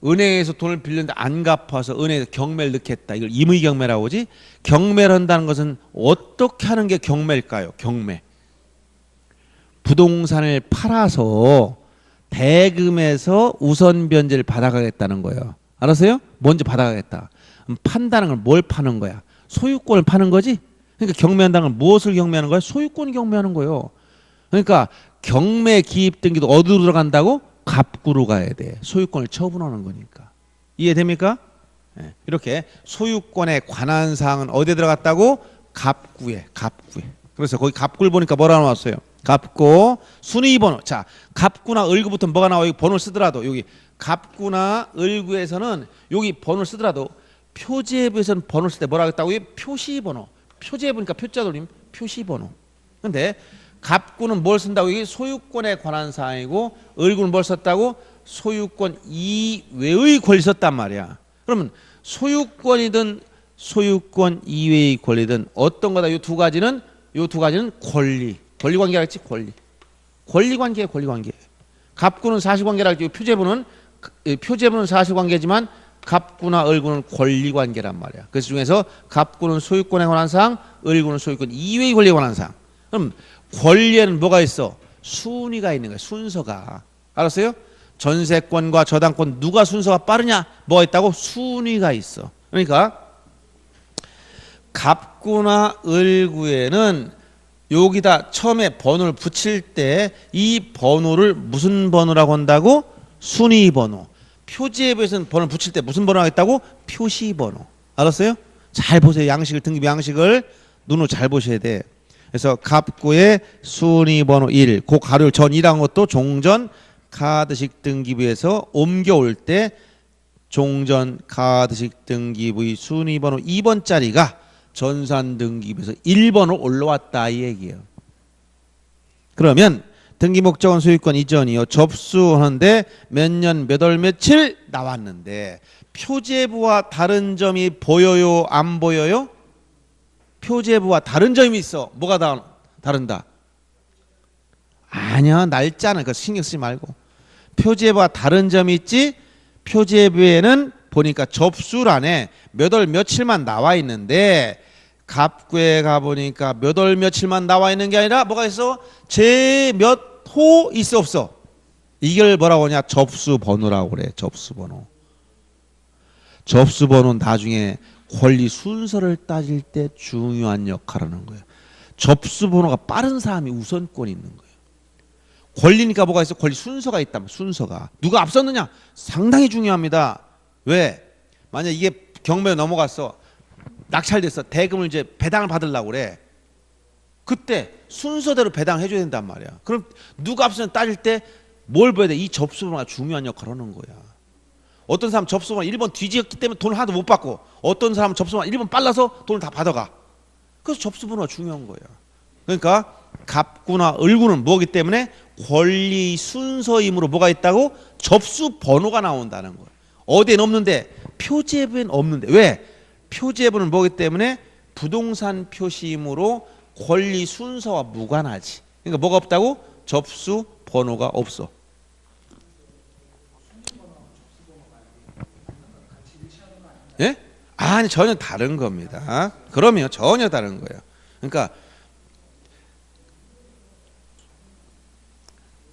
Speaker 1: 은행에서 돈을 빌렸는데 안 갚아서 은행에서 경매를 넣겠다. 이걸 임의경매라고 하지. 경매를 한다는 것은 어떻게 하는 게 경매일까요? 경매. 부동산을 팔아서 대금에서 우선 변제를 받아가겠다는 거예요. 알았어요? 먼저 받아가겠다. 판다는 건 뭘 파는 거야? 소유권을 파는 거지? 그러니까 경매한다는 건 무엇을 경매하는 거야? 소유권 경매하는 거예요. 그러니까 경매 기입 등기도 어디로 들어간다고? 갑구로 가야 돼. 소유권을 처분하는 거니까. 이해됩니까? 네. 이렇게 소유권에 관한 사항은 어디에 들어갔다고? 갑구에. 그래서 거기 갑구를 보니까 뭐라 나왔어요? 갑구 순위번호. 자, 갑구나 을구부터 뭐가 나와요? 번호를 쓰더라도 여기 갑구나 을구에서는 여기 번호를 쓰더라도 표제부에서는 번호를 쓸 때 뭐라 했다고요? 표시번호. 표제에 보니까 표자 돌림 표시번호. 근데 갑구는 뭘 쓴다고? 이게 소유권에 관한 사항이고 을구는 뭘 썼다고? 소유권 이외의 권리 썼단 말이야. 그러면 소유권이든 소유권 이외의 권리든 어떤 거다? 이 두 가지는 권리. 권리 관계라 했지? 권리 관계예요, 권리 관계. 갑구는 사실관계라 했지. 표제부는 사실관계지만 갑구나 을구는 권리 관계란 말이야. 그래서 중에서 갑구는 소유권에 관한 사항, 을구는 소유권 이외의 권리에 관한 사항. 그럼 권리에는 뭐가 있어? 순위가 있는 거야. 순서가. 알았어요? 전세권과 저당권 누가 순서가 빠르냐? 뭐가 있다고? 순위가 있어. 그러니까 갑구나 을구에는 여기다 처음에 번호를 붙일 때 이 번호를 무슨 번호라고 한다고? 순위번호. 표지에서는 번호를 붙일 때 무슨 번호 하겠다고? 표시번호. 알았어요? 잘 보세요. 양식을 등기부 양식을 눈으로 잘 보셔야 돼. 그래서 갑구의 순위번호 1, 그 가로를 전 2라는 것도 종전 카드식 등기부에서 옮겨올 때 종전 카드식 등기부의 순위번호 2번짜리가 전산 등기부에서 1번으로 올라왔다 이 얘기예요. 그러면 등기 목적은 소유권 이전이요. 접수하는데 몇 년 몇 월 며칠 나왔는데 표제부와 다른 점이 보여요? 안 보여요? 표제부와 다른 점이 있어. 뭐가 다른다? 아니야. 날짜는 그거 신경 쓰지 말고. 표제부와 다른 점이 있지. 표제부에는 보니까 접수란에 몇 월 며칠만 나와 있는데 갑구에 가보니까 몇 월 며칠만 나와 있는 게 아니라 뭐가 있어? 제 몇 호 있어 없어? 이걸 뭐라고 하냐? 접수번호라고 그래. 접수번호. 접수번호는 나중에 권리 순서를 따질 때 중요한 역할을 하는 거예요. 접수번호가 빠른 사람이 우선권이 있는 거예요. 권리니까 뭐가 있어? 권리 순서가 있다면 순서가. 누가 앞섰느냐? 상당히 중요합니다. 왜? 만약 이게 경매에 넘어갔어. 낙찰됐어. 대금을 이제 배당을 받으려고 그래. 그때 순서대로 배당을 해줘야 된단 말이야. 그럼 누가 앞서냐 따질 때 뭘 봐야 돼? 이 접수번호가 중요한 역할을 하는 거야. 어떤 사람 접수번호 1번 뒤지었기 때문에 돈을 하나도 못 받고 어떤 사람은 접수번호 1번 빨라서 돈을 다 받아가. 그래서 접수번호가 중요한 거야. 그러니까 갑구나 을구는 뭐기 때문에 권리 순서이므로 뭐가 있다고? 접수번호가 나온다는 거야. 어디엔 없는데? 표제부엔 없는데. 왜? 표제부는 뭐기 때문에 부동산 표시이므로 권리 순서와 무관하지. 그러니까 뭐가 없다고? 접수 번호가 없어. 예? 아니 전혀 다른 겁니다. 그러면 전혀 다른 거예요. 그러니까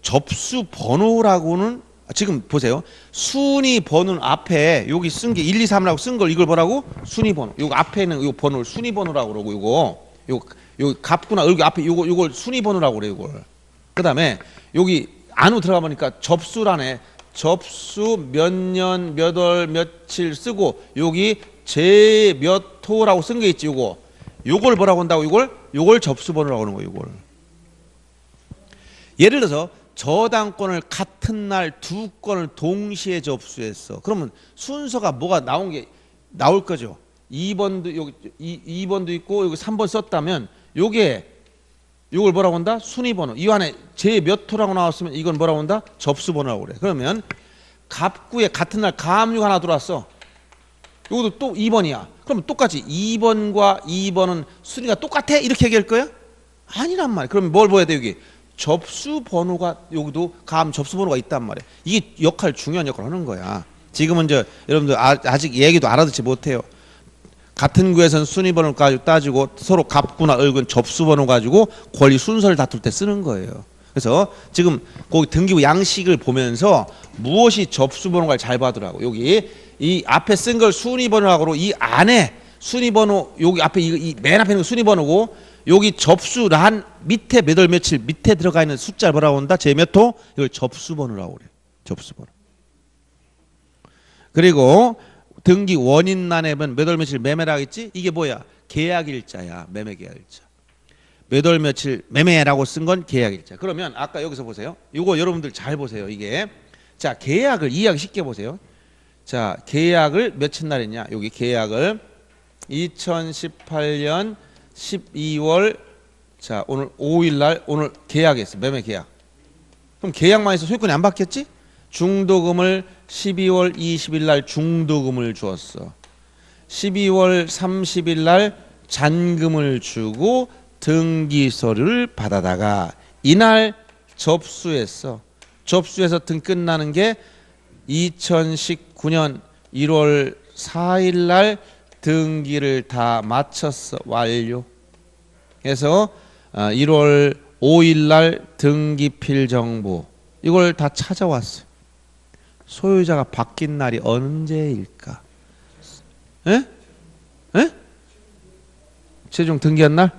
Speaker 1: 접수 번호라고는 지금 보세요. 순위 번호는 앞에 여기 쓴 게 1, 2, 3이라고 쓴 걸 이걸 뭐라고? 순위 번호. 요거 앞에 있는 요 번호를 순위 번호라고 그러고 요거 갑구나 을구 앞에 요걸 순위 번호라고 그래요, 이걸. 그다음에 여기 안으로 들어가 보니까 접수란에 접수 몇 년 몇 월 며칠 쓰고 여기 제 몇 호라고 쓴 게 있지. 요걸 뭐라고 한다고? 요걸 접수 번호라고 하는 거예요, 요걸. 예를 들어서 저당권을 같은 날 두 건을 동시에 접수했어. 그러면 순서가 뭐가 나올 거죠. 2번도 여기 2번도 있고 여기 3번 썼다면 요게 요걸 뭐라고 한다? 순위번호. 이 안에 제 몇 호라고 나왔으면 이건 뭐라고 한다? 접수번호라고 그래. 그러면 갑구에 같은 날 가압류 하나 들어왔어. 요것도 또 2번이야. 그러면 똑같이 2번과 2번은 순위가 똑같아? 이렇게 얘기할 거야? 아니란 말이야. 그럼 뭘 보여야 돼 여기? 접수번호가 여기도 가압 접수번호가 있단 말이야. 이게 중요한 역할을 하는 거야. 지금은 여러분들 아직 얘기도 알아듣지 못해요. 같은 구에서는 순위번호를 가지고 따지고 서로 갑구나 을군 접수번호 가지고 권리 순서를 다툴 때 쓰는 거예요. 그래서 지금 거기 등기부 양식을 보면서 무엇이 접수번호가 잘 봐두라고. 여기 이 앞에 쓴 걸 순위번호라고 이 안에 순위번호 여기 앞에 이 맨 앞에 있는 거 순위번호고 여기 접수란 밑에 몇 월 며칠 밑에 들어가 있는 숫자를 뭐라고 한다? 제 몇 호? 이걸 접수번호라고 그래. 접수번호. 그리고 등기 원인란에 보면 몇 월 며칠 매매라고 했지? 이게 뭐야? 계약일자야. 매매 계약일자. 몇 월 며칠 매매라고 쓴 건 계약일자. 그러면 아까 여기서 보세요. 이거 여러분들 잘 보세요. 이게 자 계약을 이해하기 쉽게 보세요. 자 계약을 며칠 날 했냐? 여기 계약을 2018년 12월 자 오늘 5일 날 오늘 계약했어. 매매 계약. 그럼 계약만 해서 소유권이 안 바뀌었지? 중도금을 12월 20일 날 중도금을 주었어. 12월 30일 날 잔금을 주고 등기 서류를 받아다가 이날 접수했어. 접수해서 등 끝나는 게 2019년 1월 4일 날 등기를 다 마쳤어. 완료. 그래서 1월 5일 날 등기필 정보 이걸 다 찾아왔어. 소유자가 바뀐 날이 언제일까? 에? 에? 최종 등기한 날?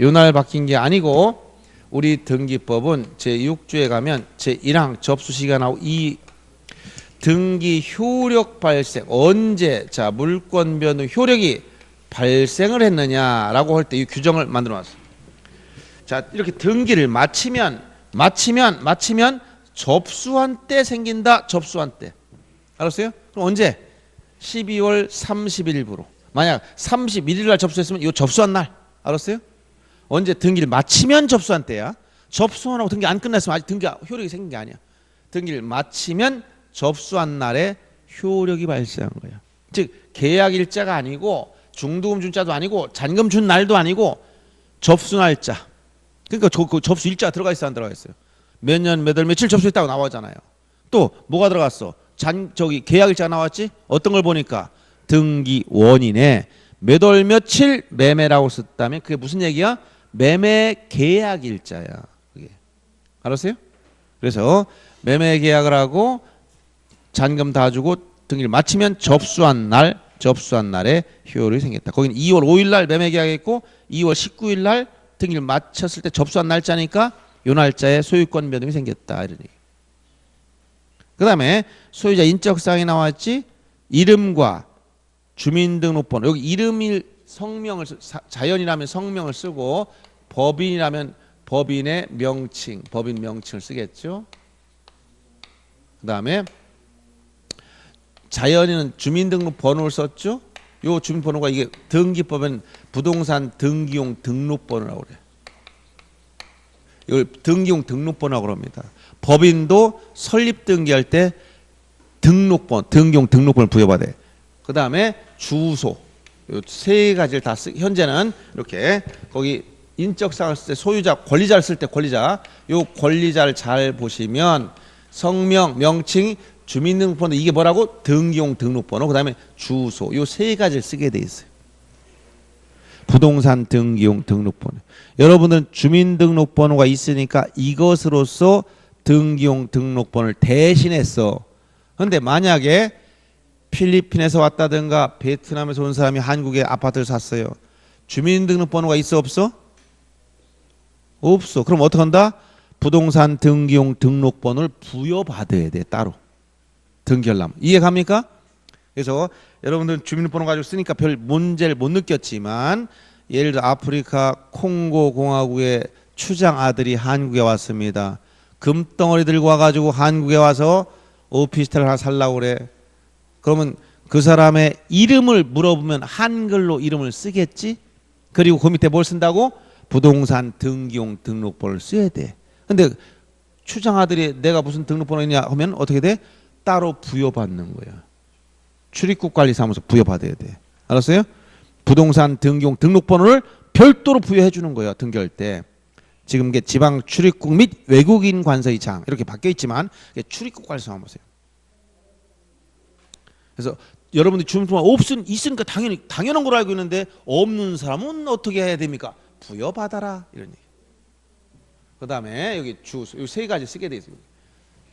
Speaker 1: 요 날 바뀐 게 아니고 우리 등기법은 제6조에 가면 제1항 접수시기가 나오고 이 등기 효력 발생 언제 자 물권 변동 효력이 발생을 했느냐라고 할 때 이 규정을 만들어 놨어. 자 이렇게 등기를 마치면 접수한 때 생긴다. 접수한 때. 알았어요? 그럼 언제? 12월 30일부로. 만약 31일 날 접수했으면 이거 접수한 날. 알았어요? 언제 등기를 마치면 접수한 때야. 접수 안 하고 등기 안 끝났으면 아직 등기 효력이 생긴 게 아니야. 등기를 마치면 접수한 날에 효력이 발생한 거야. 즉 계약일자가 아니고 중도금 준 자도 아니고 잔금 준 날도 아니고 접수 날짜. 그러니까 그 접수 일자가 들어가 있어 안 들어가 있어요? 몇 년 몇 월 며칠 접수했다고 나오잖아요. 또 뭐가 들어갔어? 계약일자가 나왔지? 어떤 걸 보니까 등기 원인에 몇 월 며칠 매매라고 썼다면 그게 무슨 얘기야? 매매 계약일자야. 그게 알았어요? 그래서 매매 계약을 하고 잔금 다 주고 등기를 마치면 접수한 날에 효력이 생겼다. 거기는 2월 5일 날 매매 계약했고 2월 19일 날 등기를 마쳤을 때 접수한 날짜니까 요 날짜에 소유권 변동이 생겼다. 이런 얘기. 그 다음에 소유자 인적사항이 나왔지. 이름과 주민등록번호. 여기 이름일 성명을 자연이라면 성명을 쓰고 법인이라면 법인의 명칭, 법인 명칭을 쓰겠죠. 그 다음에 자연인은 주민등록번호를 썼죠. 요 주민번호가 이게 등기법은 부동산 등기용 등록번호라고 그래요. 이걸 등기용 등록번호라고 합니다. 법인도 설립 등기할 때 등기용 등록번호를 부여받아요. 그 다음에 주소 요 세 가지를 다 현재는 이렇게 거기 인적사항을 쓸 때 소유자 권리자를 쓸 때 권리자 요 권리자를 잘 보시면 성명 명칭 주민등록번호 이게 뭐라고? 등기용 등록번호 그 다음에 주소 요 세 가지를 쓰게 돼 있어요. 부동산 등기용 등록번호. 여러분들은 주민등록번호가 있으니까 이것으로서 등기용 등록번호를 대신했어. 그런데 만약에 필리핀에서 왔다든가 베트남에서 온 사람이 한국에 아파트를 샀어요. 주민등록번호가 있어 없어? 없어. 그럼 어떻게 한다? 부동산 등기용 등록번호를 부여받아야 돼. 따로. 등기하려면. 이해 갑니까? 그래서 여러분들은 주민번호 가지고 쓰니까 별 문제를 못 느꼈지만 예를 들어 아프리카 콩고 공화국의 추장 아들이 한국에 왔습니다. 금덩어리 들고 와가지고 한국에 와서 오피스텔을 하나 살라고 그래. 그러면 그 사람의 이름을 물어보면 한글로 이름을 쓰겠지. 그리고 그 밑에 뭘 쓴다고? 부동산 등기용 등록번호를 써야 돼. 근데 추장아들이 내가 무슨 등록번호 있냐 하면 어떻게 돼? 따로 부여받는 거야. 출입국관리사무소 부여받아야 돼. 알았어요? 부동산 등기용 등록번호를 별도로 부여해 주는 거예요. 등기할 때. 지금 이게 지방 출입국 및 외국인 관서의 장 이렇게 바뀌어 있지만 출입국관리사 한번 보세요. 그래서 여러분들이 주민등록번 있으니까 당연한 걸 알고 있는데 없는 사람은 어떻게 해야 됩니까? 부여받아라 이런 얘기. 그 다음에 여기 주소 이 세 가지 쓰게 돼 있어요.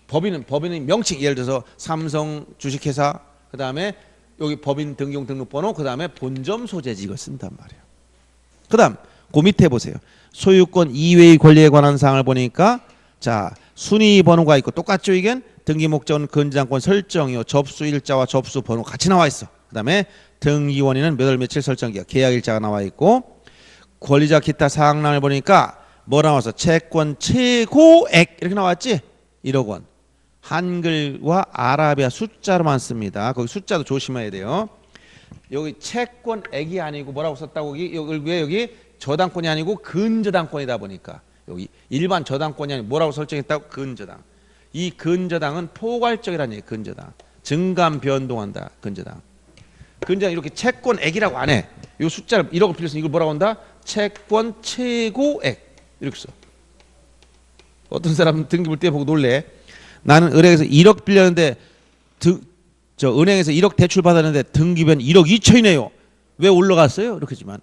Speaker 1: 법인은 명칭 예를 들어서 삼성 주식회사 그 다음에 여기 법인 등기용 등록번호 그 다음에 본점 소재지 이걸 쓴단 말이에요. 그 다음 그 밑에 보세요. 소유권 이외의 권리에 관한 사항을 보니까 자 순위 번호가 있고 똑같죠. 이게 등기 목적은 근저당권 설정이요. 접수 일자와 접수 번호 같이 나와 있어. 그 다음에 등기원인은 몇 월 며칠 설정기가 계약 일자가 나와 있고 권리자 기타 사항란을 보니까 뭐 나와서 채권 최고액 이렇게 나왔지. 1억 원. 한글과 아라비아 숫자로만 씁니다. 거기 숫자도 조심해야 돼요. 여기 채권액이 아니고 뭐라고 썼다고 왜 여기 저당권이 아니고 근저당권이다 보니까 여기 일반 저당권이 아니고 뭐라고 설정했다고? 근저당. 이 근저당은 포괄적이라는 얘기. 근저당. 증감 변동한다. 근저당. 근저당 이렇게 채권액이라고 안 해. 이 숫자를 1억을 빌려서 이걸 뭐라고 한다? 채권 최고액 이렇게 써. 어떤 사람은 등기 볼 때 보고 놀래. 나는 은행에서 1억 빌렸는데 은행에서 1억 대출 받았는데 등기변 1억 2천이네요. 왜 올라갔어요? 이렇게지만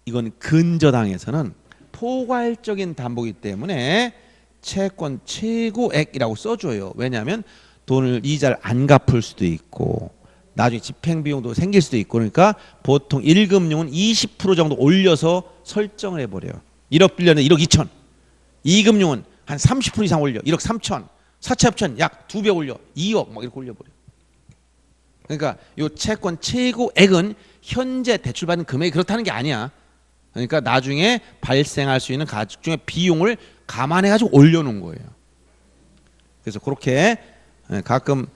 Speaker 1: 이건 근저당에서는 포괄적인 담보이기 때문에 채권 최고액이라고 써줘요. 왜냐하면 돈을 이자를 안 갚을 수도 있고 나중에 집행비용도 생길 수도 있고 그러니까 보통 1금융은 20% 정도 올려서 설정을 해버려요. 1억 빌렸는데 1억 2천. 2금융은 한 30% 이상 올려. 1억 3천. 사채합천 약 2배 올려. 2억 막 이렇게 올려버려. 그러니까 이 채권 최고액은 현재 대출받는 금액이 그렇다는 게 아니야. 그러니까 나중에 발생할 수 있는 가족 중에 비용을 감안해가지고 올려놓은 거예요. 그래서 그렇게 가끔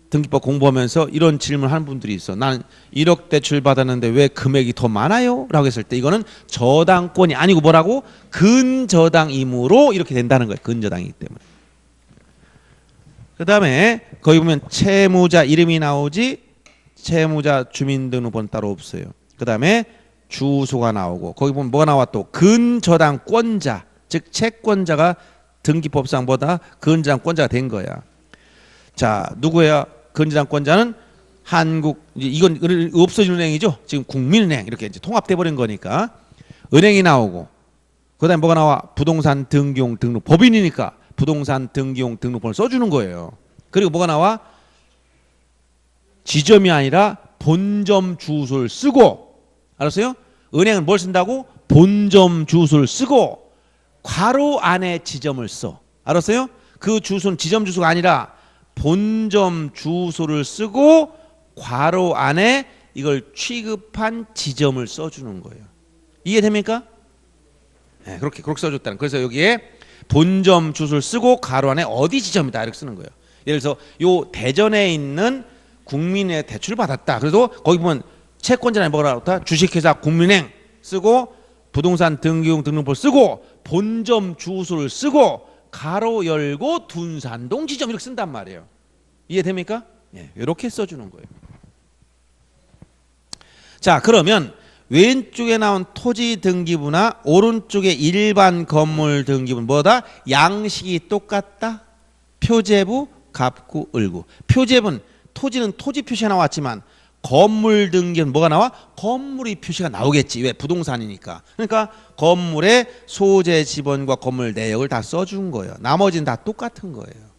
Speaker 1: 등기법 공부하면서 이런 질문하는 분들이 있어. 나는 1억 대출 받았는데 왜 금액이 더 많아요? 라고 했을 때 이거는 저당권이 아니고 뭐라고? 근저당이므로 이렇게 된다는 거예요. 근저당이기 때문에. 그 다음에 거기 보면 채무자 이름이 나오지 채무자 주민등록번호 따로 없어요. 그 다음에 주소가 나오고 거기 보면 뭐가 나와 또 근저당권자 즉 채권자가 등기법상보다 근저당권자가 된 거야. 자 누구야? 근저당권자는 한국 이건 없어진 은행이죠. 지금 국민은행 이렇게 이제 통합돼 버린 거니까 은행이 나오고 그다음에 뭐가 나와? 부동산 등기용 등록 법인이니까 부동산 등기용 등록번호를 써주는 거예요. 그리고 뭐가 나와? 지점이 아니라 본점 주소를 쓰고 알았어요? 은행은 뭘 쓴다고? 본점 주소를 쓰고 괄호 안에 지점을 써. 알았어요? 그 주소는 지점 주소가 아니라 본점 주소를 쓰고 괄호 안에 이걸 취급한 지점을 써주는 거예요. 이해됩니까? 네, 그렇게 써줬다는. 그래서 여기에 본점 주소를 쓰고 괄호 안에 어디 지점이다 이렇게 쓰는 거예요. 예를 들어서 요 대전에 있는 국민의 대출을 받았다. 그래도 거기 보면 채권자는 뭐라 그러다? 주식회사 국민은행 쓰고 부동산 등기용 등록번호 쓰고 본점 주소를 쓰고 가로 열고 둔산동 지점 이렇게 쓴단 말이에요. 이해됩니까? 예, 이렇게 써주는 거예요. 자 그러면 왼쪽에 나온 토지 등기부나 오른쪽에 일반 건물 등기부는 뭐다? 양식이 똑같다. 표제부, 갑구, 을구. 표제부는 토지는 토지 표시가 나왔지만 건물 등기는 뭐가 나와? 건물이 표시가 나오겠지. 왜? 부동산이니까. 그러니까 건물의 소재 지번과 건물 내역을 다 써준 거예요. 나머지는 다 똑같은 거예요.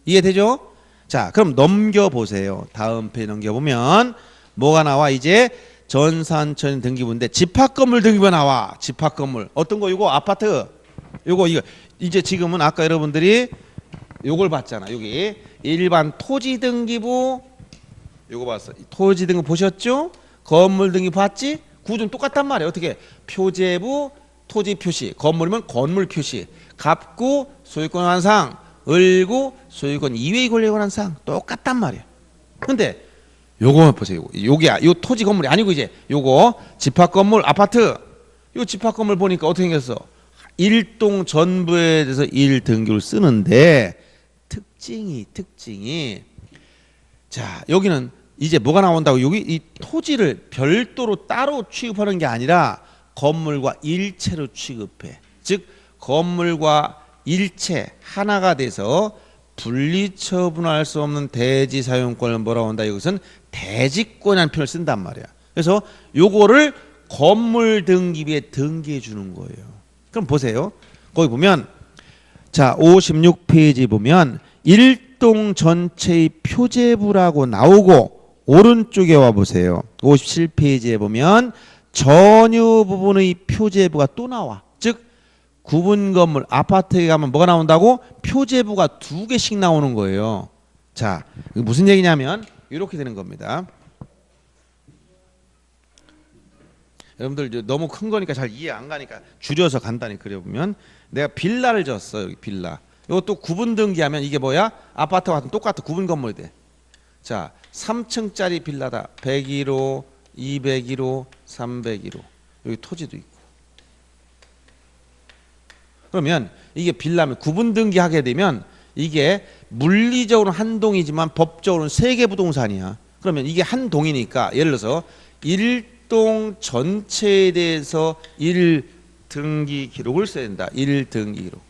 Speaker 1: 이해되죠? 자 그럼 넘겨보세요. 다음 페이지 넘겨보면 뭐가 나와? 이제 전산천 등기부인데 집합건물 등기부가 나와. 집합건물 어떤 거? 이거 아파트 이거 이제 지금은 아까 여러분들이 요걸 봤잖아. 여기 일반 토지 등기부 요거 봤어. 토지 등기부 보셨죠? 건물 등기부 봤지? 구조는 똑같단 말이에요. 어떻게? 표제부 토지 표시, 건물이면 건물 표시, 갑구 소유권 관한 사항, 을구 소유권 이외의 권리에 관한 사항 똑같단 말이에요. 근데 요거 보세요. 요게 요 토지 건물이 아니고 이제 요거 집합 건물 아파트. 요 집합 건물 보니까 어떻게 생겼어? 일동 전부에 대해서 1등기를 쓰는데 특징이 자, 여기는 이제 뭐가 나온다고? 여기 이 토지를 별도로 따로 취급하는 게 아니라 건물과 일체로 취급해. 즉 건물과 일체 하나가 돼서 분리 처분할 수 없는 대지 사용권을 뭐라고 한다? 이것은 대지권이라는 표현을 쓴단 말이야. 그래서 요거를 건물 등기부에 등기해 주는 거예요. 그럼 보세요. 거기 보면 자 56페이지 보면 일동 전체의 표제부라고 나오고 오른쪽에 와 보세요. 57페이지에 보면 전유 부분의 표제부가 또 나와. 즉 구분 건물 아파트에 가면 뭐가 나온다고? 표제부가 2개씩 나오는 거예요. 자, 무슨 얘기냐면 이렇게 되는 겁니다. 여러분들 너무 큰 거니까 잘 이해 안 가니까 줄여서 간단히 그려보면 내가 빌라를 줬어. 여기 빌라. 이것도 구분 등기하면 이게 뭐야? 아파트와 같은 똑같은 구분 건물이 돼. 자, 3층짜리 빌라다. 101호, 201호, 301호. 여기 토지도 있고. 그러면 이게 빌라면 구분 등기하게 되면 이게 물리적으로는 한 동이지만 법적으로는 3개 부동산이야. 그러면 이게 한 동이니까 예를 들어서 일동 전체에 대해서 1등기 기록을 써야 된다. 1등기 기록.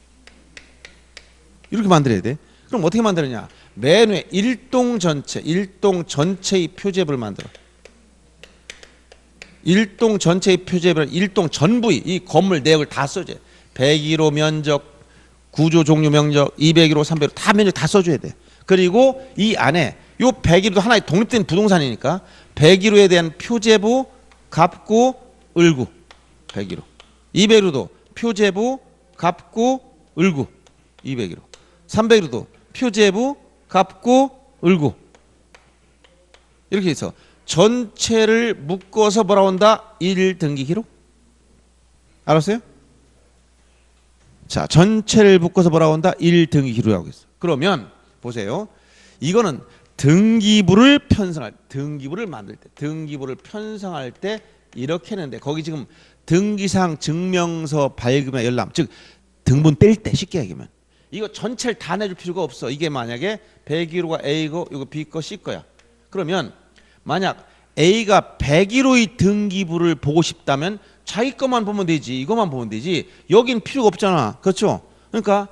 Speaker 1: 이렇게 만들어야 돼. 그럼 어떻게 만드느냐? 맨 위에 일동 전체의 표제부를 만들어. 일동 전체의 표제부는 일동 전부의 이 건물 내역을 다 써줘야 돼. 101호 면적, 구조 종류 면적, 201호, 301호 다 면적 다 써줘야 돼. 그리고 이 안에 요 101호도 하나의 독립된 부동산이니까 101호에 대한 표제부, 갑구, 을구 101호. 201호도 표제부, 갑구, 을구 201호. 301호도 표제부, 갑구, 을구. 이렇게 해서 전체를 묶어서 뭐라고 한다? 1등기 기록. 알았어요? 자, 전체를 묶어서 뭐라고 한다? 1등기 기록이라고 했어. 그러면 보세요. 이거는 등기부를 만들 때, 등기부를 편성할 때 이렇게 했는데 거기 지금 등기상 증명서 발급이나 열람, 즉 등본 뗄 때 쉽게 얘기하면 이거 전체를 다 내줄 필요가 없어. 이게 만약에 101호가 A고 이거 B거 C거야. 그러면 만약 A가 101호의 등기부를 보고 싶다면 자기 것만 보면 되지. 이것만 보면 되지. 여긴 필요가 없잖아. 그렇죠? 그러니까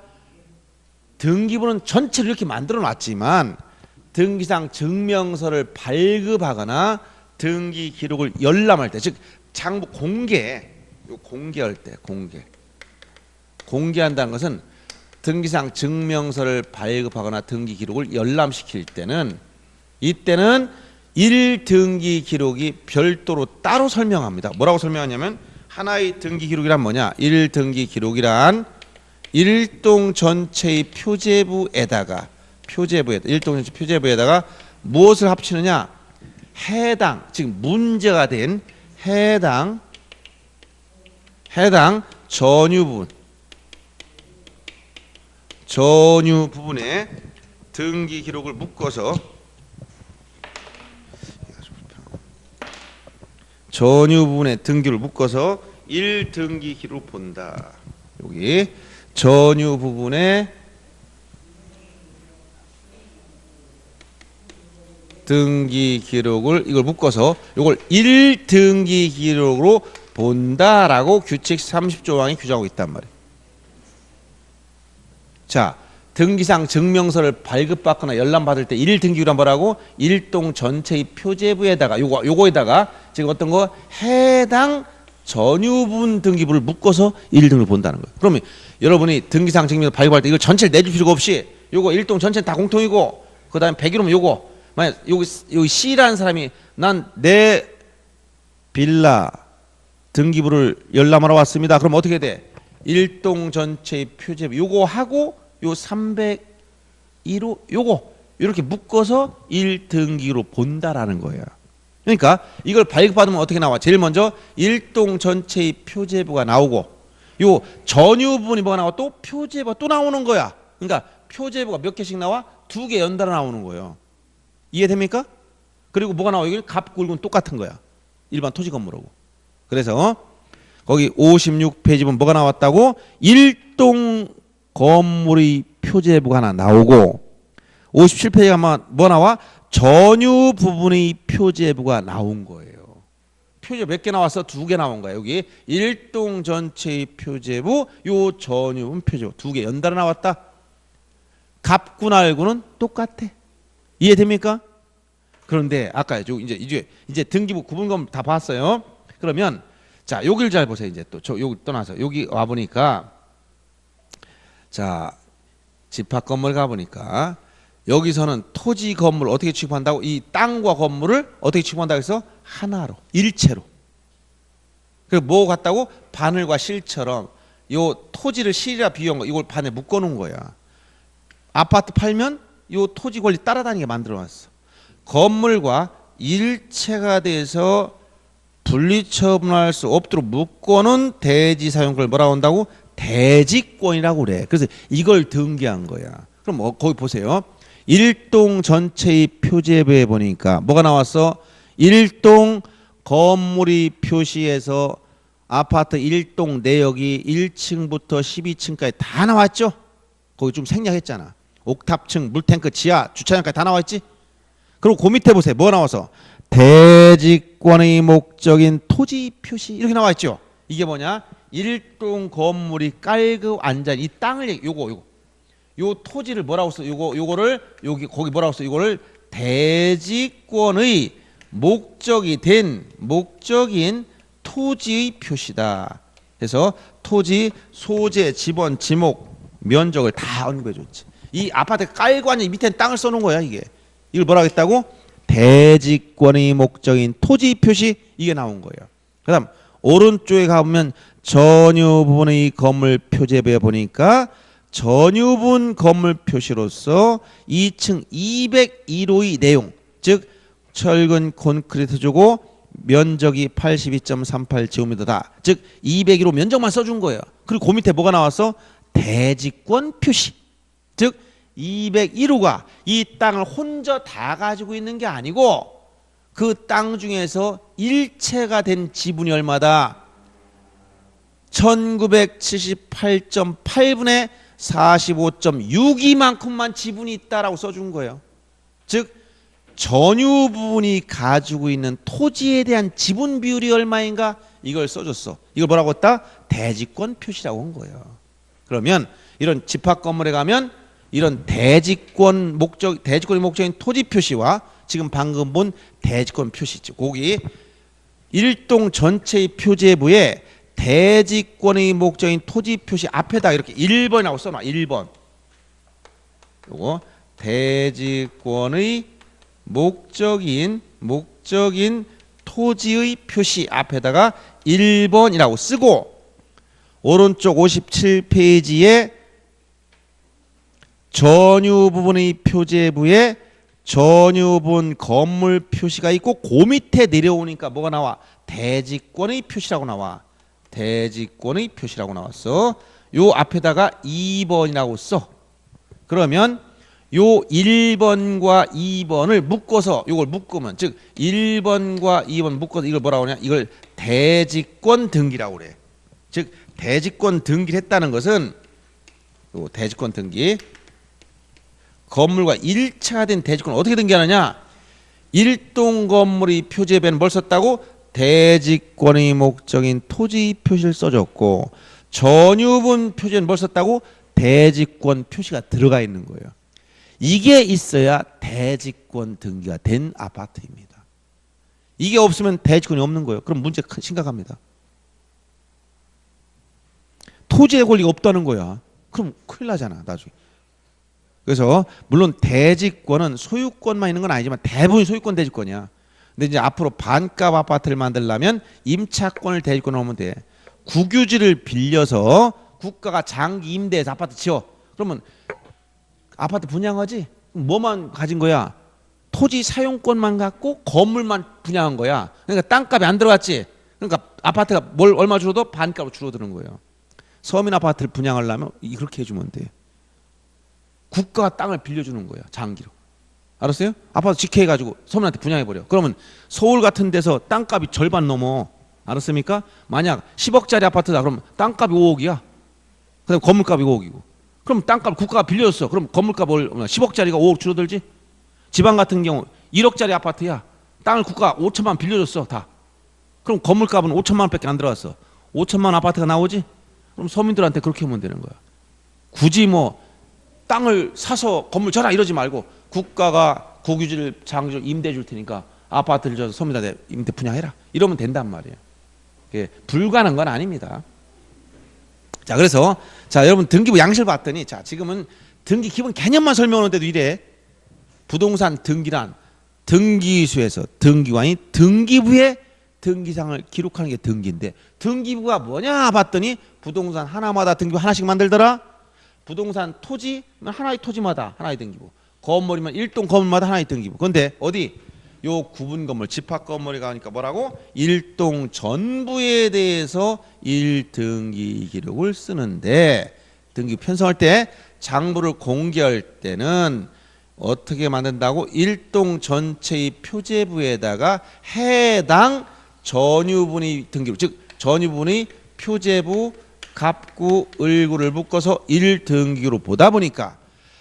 Speaker 1: 등기부는 전체를 이렇게 만들어 놨지만 등기상 증명서를 발급하거나 등기 기록을 열람할 때, 즉 장부 공개할 때 공개한다는 것은 등기상 증명서를 발급하거나 등기 기록을 열람시킬 때는 이때는 1등기 기록이 별도로 따로 설명합니다. 뭐라고 설명하냐면 하나의 등기 기록이란 뭐냐? 1등기 기록이란 일동 전체의 표제부에다가 일동 전체 표제부에다가 무엇을 합치느냐? 해당, 즉 문제가 된 해당 전유 부분에 등기 기록을 묶어서 전유 부분에 등기를 묶어서 1등기 기록을 본다. 여기 전유 부분에 등기 기록을 이걸 묶어서 이걸 1등기 기록으로 본다라고 규칙 30조항이 규정하고 있단 말이에요. 자, 등기상 증명서를 발급받거나 열람받을 때 1등기란 뭐라고? 일동 전체의 표제부에다가 요거에다가 지금 어떤 거 해당 전유분 등기부를 묶어서 1등을 본다는 거예요. 그러면 여러분이 등기상 증명서 발급할 때 이걸 전체를 내줄 필요가 없이 요거 일동 전체는 다 공통이고 그다음에 101호면 요거 만약 여기 C라는 사람이 난 내 빌라 등기부를 열람하러 왔습니다. 그럼 어떻게 돼? 일동 전체의 표제부 요거 하고 요 301호 요거 이렇게 묶어서 1등기로 본다라는 거예요. 그러니까 이걸 발급받으면 어떻게 나와? 제일 먼저 일동 전체의 표제부가 나오고 요 전유 부분이 뭐가 나와? 또 표제부가 또 나오는 거야. 그러니까 표제부가 몇 개씩 나와? 2개 연달아 나오는 거예요. 이해됩니까? 그리고 뭐가 나와? 여기 갑굴군 똑같은 거야. 일반 토지 건물하고. 그래서 거기 56페이지 보면 뭐가 나왔다고? 일동 건물의 표제부가 하나 나오고 57페이지 가면 뭐 나와? 전유 부분의 표제부가 나온 거예요. 표제 몇 개 나왔어? 2개 나온 거야. 여기 일동 전체의 표제부, 요 전유분 표제부 2개 연달아 나왔다. 갑군 알구는 똑같아. 이해됩니까? 그런데 아까 이제 등기부 구분검 다 봤어요. 그러면 자 여기를 잘 보세요. 이제 또 여기 떠나서 여기 와 보니까 자 집합 건물 가 보니까 여기서는 토지 건물 어떻게 취급한다고? 이 땅과 건물을 어떻게 취급한다고 해서 하나로 일체로. 그리고 뭐 같다고? 바늘과 실처럼 요 토지를 실이라 비유한 거 이걸 반에 묶어 놓은 거야. 아파트 팔면 요 토지 권리 따라다니게 만들어 놨어. 건물과 일체가 돼서 분리처분할 수 없도록 묶어놓은 대지 사용권을 뭐라고 한다고? 대지권이라고 그래. 그래서 이걸 등기한 거야. 그럼 거기 보세요. 일동 전체의 표제부에 보니까 뭐가 나왔어? 일동 건물이 표시해서 아파트 일동 내역이 1층부터 12층까지 다 나왔죠? 거기 좀 생략했잖아. 옥탑층, 물탱크, 지하, 주차장까지 다 나와있지? 그리고 그 밑에 보세요. 뭐 나와서? 대지권의 목적인 토지 표시 이렇게 나와있죠? 이게 뭐냐? 일동 건물이 깔고 앉아있는 이 땅을 요거 요 토지를 뭐라고 써? 요거를 거기 뭐라고 써? 이거를 대지권의 목적인 토지의 표시다. 그래서 토지 소재, 지번, 지목, 면적을 다 언급해 줬지. 이 아파트 깔고 앉아 밑에 땅을 써놓은 거야 이게. 이걸 뭐라고 했다고? 대지권의 목적인 토지 표시 이게 나온 거예요. 그다음 오른쪽에 가보면 전유 부분의 건물 표제부에 보니까 전유분 건물 표시로서 2층 201호의 내용, 즉 철근 콘크리트 주고 면적이 82.38제곱미터다. 즉 201호 면적만 써준 거예요. 그리고 그 밑에 뭐가 나왔어? 대지권 표시. 즉 201호가 이 땅을 혼자 다 가지고 있는 게 아니고 그 땅 중에서 일체가 된 지분이 얼마다? 1978.8분의 45.62만큼만 지분이 있다라고 써준 거예요. 즉 전유 부분이 가지고 있는 토지에 대한 지분 비율이 얼마인가 이걸 써줬어. 이걸 뭐라고 했다? 대지권 표시라고 한 거예요. 그러면 이런 집합 건물에 가면 이런 대지권의 목적인 토지 표시와 지금 방금 본 대지권 표시죠. 거기 일동 전체의 표제부에 대지권의 목적인 토지 표시 앞에다 이렇게 1번이라고 써놔. 1번. 요거 대지권의 목적인 토지의 표시 앞에다가 1번이라고 쓰고 오른쪽 57페이지에 전유 부분의 표제부에 전유분 건물 표시가 있고 그 밑에 내려오니까 뭐가 나와? 대지권의 표시라고 나와. 대지권의 표시라고 나왔어. 요 앞에다가 2번이라고 써. 그러면 요 1번과 2번을 묶어서 요걸 묶으면 즉 1번과 2번 묶어서 이걸 뭐라고 하냐? 이걸 대지권 등기라고 그래. 즉 대지권 등기를 했다는 것은 요 대지권 등기 건물과 일체가 된 대지권을 어떻게 등기하느냐? 일동 건물의 표제부에는 뭘 썼다고? 대지권의 목적인 토지 표시를 써줬고 전유분 표제는 뭘 썼다고? 대지권 표시가 들어가 있는 거예요. 이게 있어야 대지권 등기가 된 아파트입니다. 이게 없으면 대지권이 없는 거예요. 그럼 문제 심각합니다. 토지의 권리가 없다는 거야. 그럼 큰일 나잖아 나중에. 그래서 물론 대지권은 소유권만 있는 건 아니지만 대부분이 소유권 대지권이야. 근데 이제 앞으로 반값 아파트를 만들려면 임차권을 대지권으로 하면 돼. 국유지를 빌려서 국가가 장기 임대해서 아파트 지어. 그러면 아파트 분양하지? 뭐만 가진 거야? 토지 사용권만 갖고 건물만 분양한 거야. 그러니까 땅값이 안 들어갔지. 그러니까 아파트가 뭘 얼마 줄어도 반값으로 줄어드는 거예요. 서민 아파트를 분양하려면 그렇게 해주면 돼. 국가가 땅을 빌려주는 거야 장기로. 알았어요? 아파트 직회해가지고 서민한테 분양해버려. 그러면 서울 같은 데서 땅값이 절반 넘어. 알았습니까? 만약 10억짜리 아파트다. 그럼 땅값이 5억이야. 그다음 건물값이 5억이고. 그럼 땅값 국가가 빌려줬어. 그럼 건물값 10억짜리가 5억 줄어들지? 지방 같은 경우 1억짜리 아파트야. 땅을 국가가 5천만 빌려줬어. 다. 그럼 건물값은 5천만 원밖에 안 들어갔어. 5천만 원 아파트가 나오지? 그럼 서민들한테 그렇게 하면 되는 거야. 굳이 뭐 땅을 사서 건물 줘라 이러지 말고 국가가 국유지를 장기적으로 임대해 줄 테니까 아파트를 줘서 서민들한테 임대 분양해라. 이러면 된단 말이에요. 예, 불가능한 건 아닙니다. 자, 그래서 자, 여러분 등기부 양식을 봤더니 자, 지금은 등기 기본 개념만 설명하는데도 이래. 부동산 등기란 등기소에서 등기관이 등기부에 등기상을 기록하는 게 등기인데 등기부가 뭐냐 봤더니 부동산 하나마다 등기부 하나씩 만들더라. 부동산 토지면 하나의 토지마다 하나의 등기부, 건물이면 일동 건물마다 하나의 등기부. 그런데 어디 요 구분 건물 집합 건물이 가니까 뭐라고? 일동 전부에 대해서 1등기 기록을 쓰는데 등기 편성할 때 장부를 공개할 때는 어떻게 만든다고? 일동 전체의 표제부에다가 해당 전유분의 등기부, 즉 전유분의 표제부, 갑구, 을구를 묶어서 1등기로 보다 보니까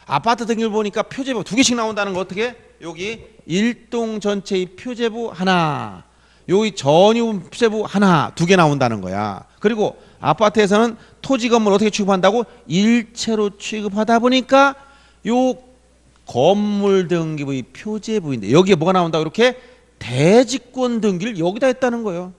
Speaker 1: 아파트 등기를 보니까 표제부 2개씩 나온다는 거 어떻게? 여기 일동 전체의 표제부 하나, 여기 전유 표제부 하나, 2개 나온다는 거야. 그리고 아파트에서는 토지 건물 어떻게 취급한다고? 일체로 취급하다 보니까 요 건물 등기부의 표제부인데 여기에 뭐가 나온다고? 이렇게 대지권 등기를 여기다 했다는 거예요.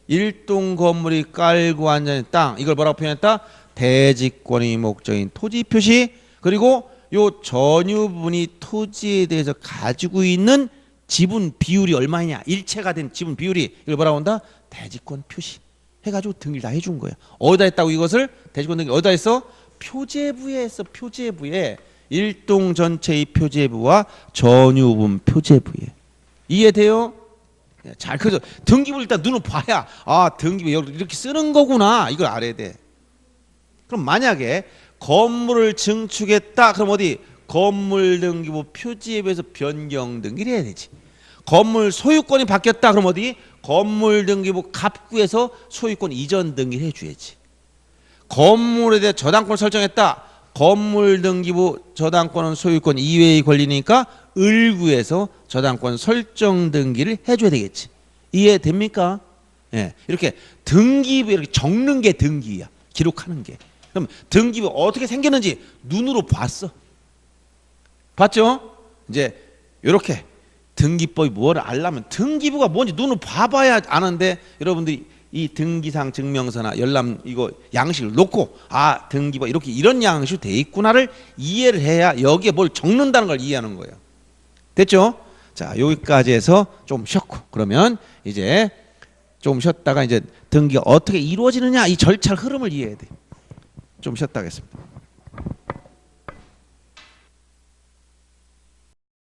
Speaker 1: 일동 건물이 깔고 앉아있는 땅, 이걸 뭐라고 표현했다? 대지권의 목적인 토지 표시, 그리고 요 전유분이 토지에 대해서 가지고 있는 지분 비율이 얼마냐, 일체가 된 지분 비율이, 이걸 뭐라고 한다? 대지권 표시 해가지고 등기를 다 해준 거예요. 어디다 했다고 이것을? 대지권 등기 어디다 했어? 표제부에 했어. 표제부에. 일동 전체의 표제부와 전유분 표제부에. 이해돼요? 잘, 그래서 등기부를 일단 눈으로 봐야 아, 등기부 이렇게 쓰는 거구나, 이걸 알아야 돼. 그럼 만약에 건물을 증축했다, 그럼 어디? 건물 등기부 표지에 비해서 변경 등기를 해야 되지. 건물 소유권이 바뀌었다, 그럼 어디? 건물 등기부 갑구에서 소유권 이전 등기를 해줘야지. 건물에 대해 저당권을 설정했다, 건물 등기부 저당권은 소유권 이외의 권리니까 을구에서 저당권 설정 등기를 해줘야 되겠지. 이해됩니까? 예, 이렇게 등기부 이렇게 적는 게 등기야. 기록하는 게. 그럼 등기부 어떻게 생겼는지 눈으로 봤어. 봤죠? 이제 이렇게 등기법이 뭐를 알려면 등기부가 뭔지 눈으로 봐봐야 아는데, 여러분들이 이 등기상 증명서나 열람 이거 양식을 놓고 아, 등기부 이렇게 이런 양식으로 돼 있구나를 이해를 해야 여기에 뭘 적는다는 걸 이해하는 거예요. 됐죠? 자, 여기까지 해서 좀 쉬었고, 그러면 이제 좀 쉬었다가 이제 등기가 어떻게 이루어지느냐, 이 절차 흐름을 이해해야 돼. 좀 쉬었다 하겠습니다.